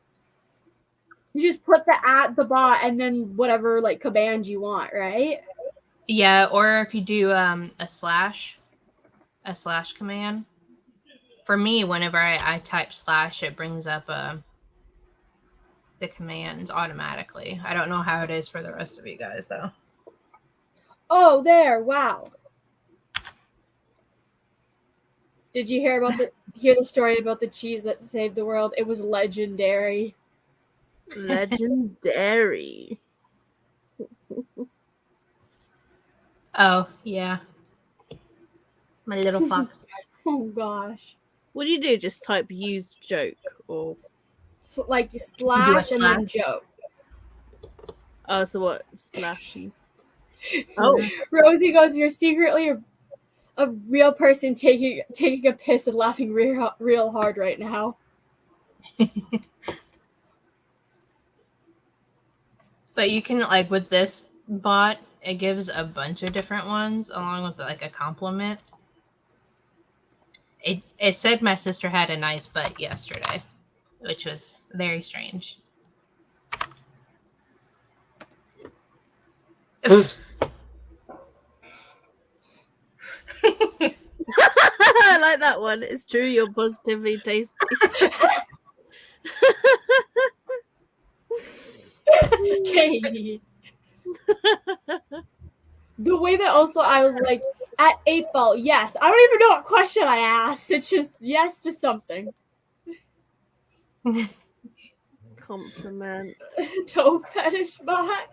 You just put the bot and then whatever, like, command you want, right? Yeah, or if you do a slash command. For me, whenever I type slash, it brings up the commands automatically. I don't know how it is for the rest of you guys, though. Oh, there! Wow. Did you hear the story about the cheese that saved the world? It was legendary. Legendary. Oh, yeah. My little fox. Oh gosh. What do you do? Just type used joke or So, like, slash and then joke. oh, so what? Slashy. Oh, Rosie goes, "You're secretly a real person taking a piss and laughing real hard right now." But you can, like, with this bot, it gives a bunch of different ones along with, like, a compliment. It said my sister had a nice butt yesterday, which was very strange. I like that one. It's true. You're positively tasty. Katie. The way that also I was like, at 8 ball, yes. I don't even know what question I asked. It's just yes to something. Compliment. Toe fetish bot.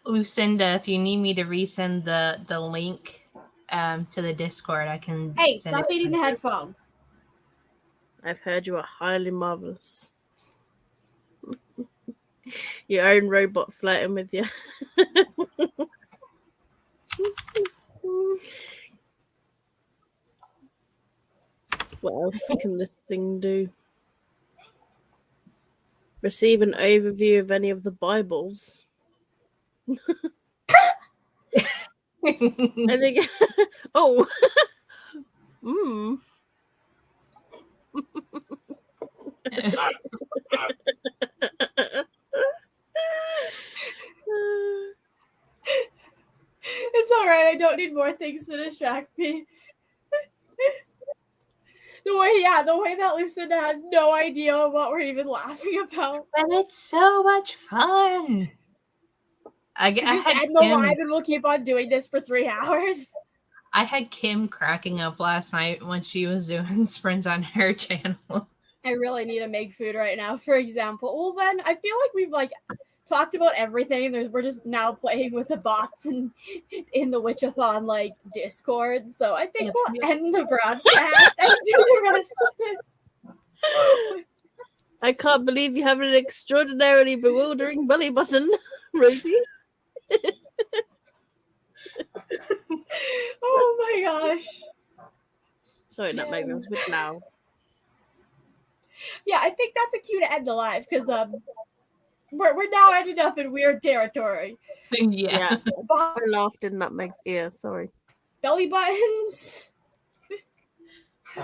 Lucinda, if you need me to resend the link to the Discord, I can. Hey, send stop it. eating the headphone. I've heard you are highly marvelous. Your own robot flirting with you. What else can this thing do? Receive an overview of any of the Bibles. I think. Oh. It's alright, I don't need more things to distract me. The way that Lucinda has no idea what we're even laughing about. But it's so much fun. I Just had end the Kim, live and we'll keep on doing this for 3 hours. I had Kim cracking up last night when she was doing sprints on her channel. I really need to make food right now, for example. Well, then I feel like we've talked about everything. We're just now playing with the bots and in the Witchathon Discord. So I think we'll end the broadcast and do the rest of this. I can't believe you have an extraordinarily bewildering belly button, Rosie. Oh my gosh. Sorry, Nutmeg, that was a bit loud. Yeah, I think that's a cue to end the live because we're now ended up in weird territory. Yeah. I laughed in Nutmeg's ear. Sorry. Belly buttons. So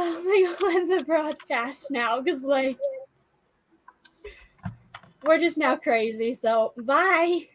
I think I'll end the broadcast now because we're just now crazy. So bye.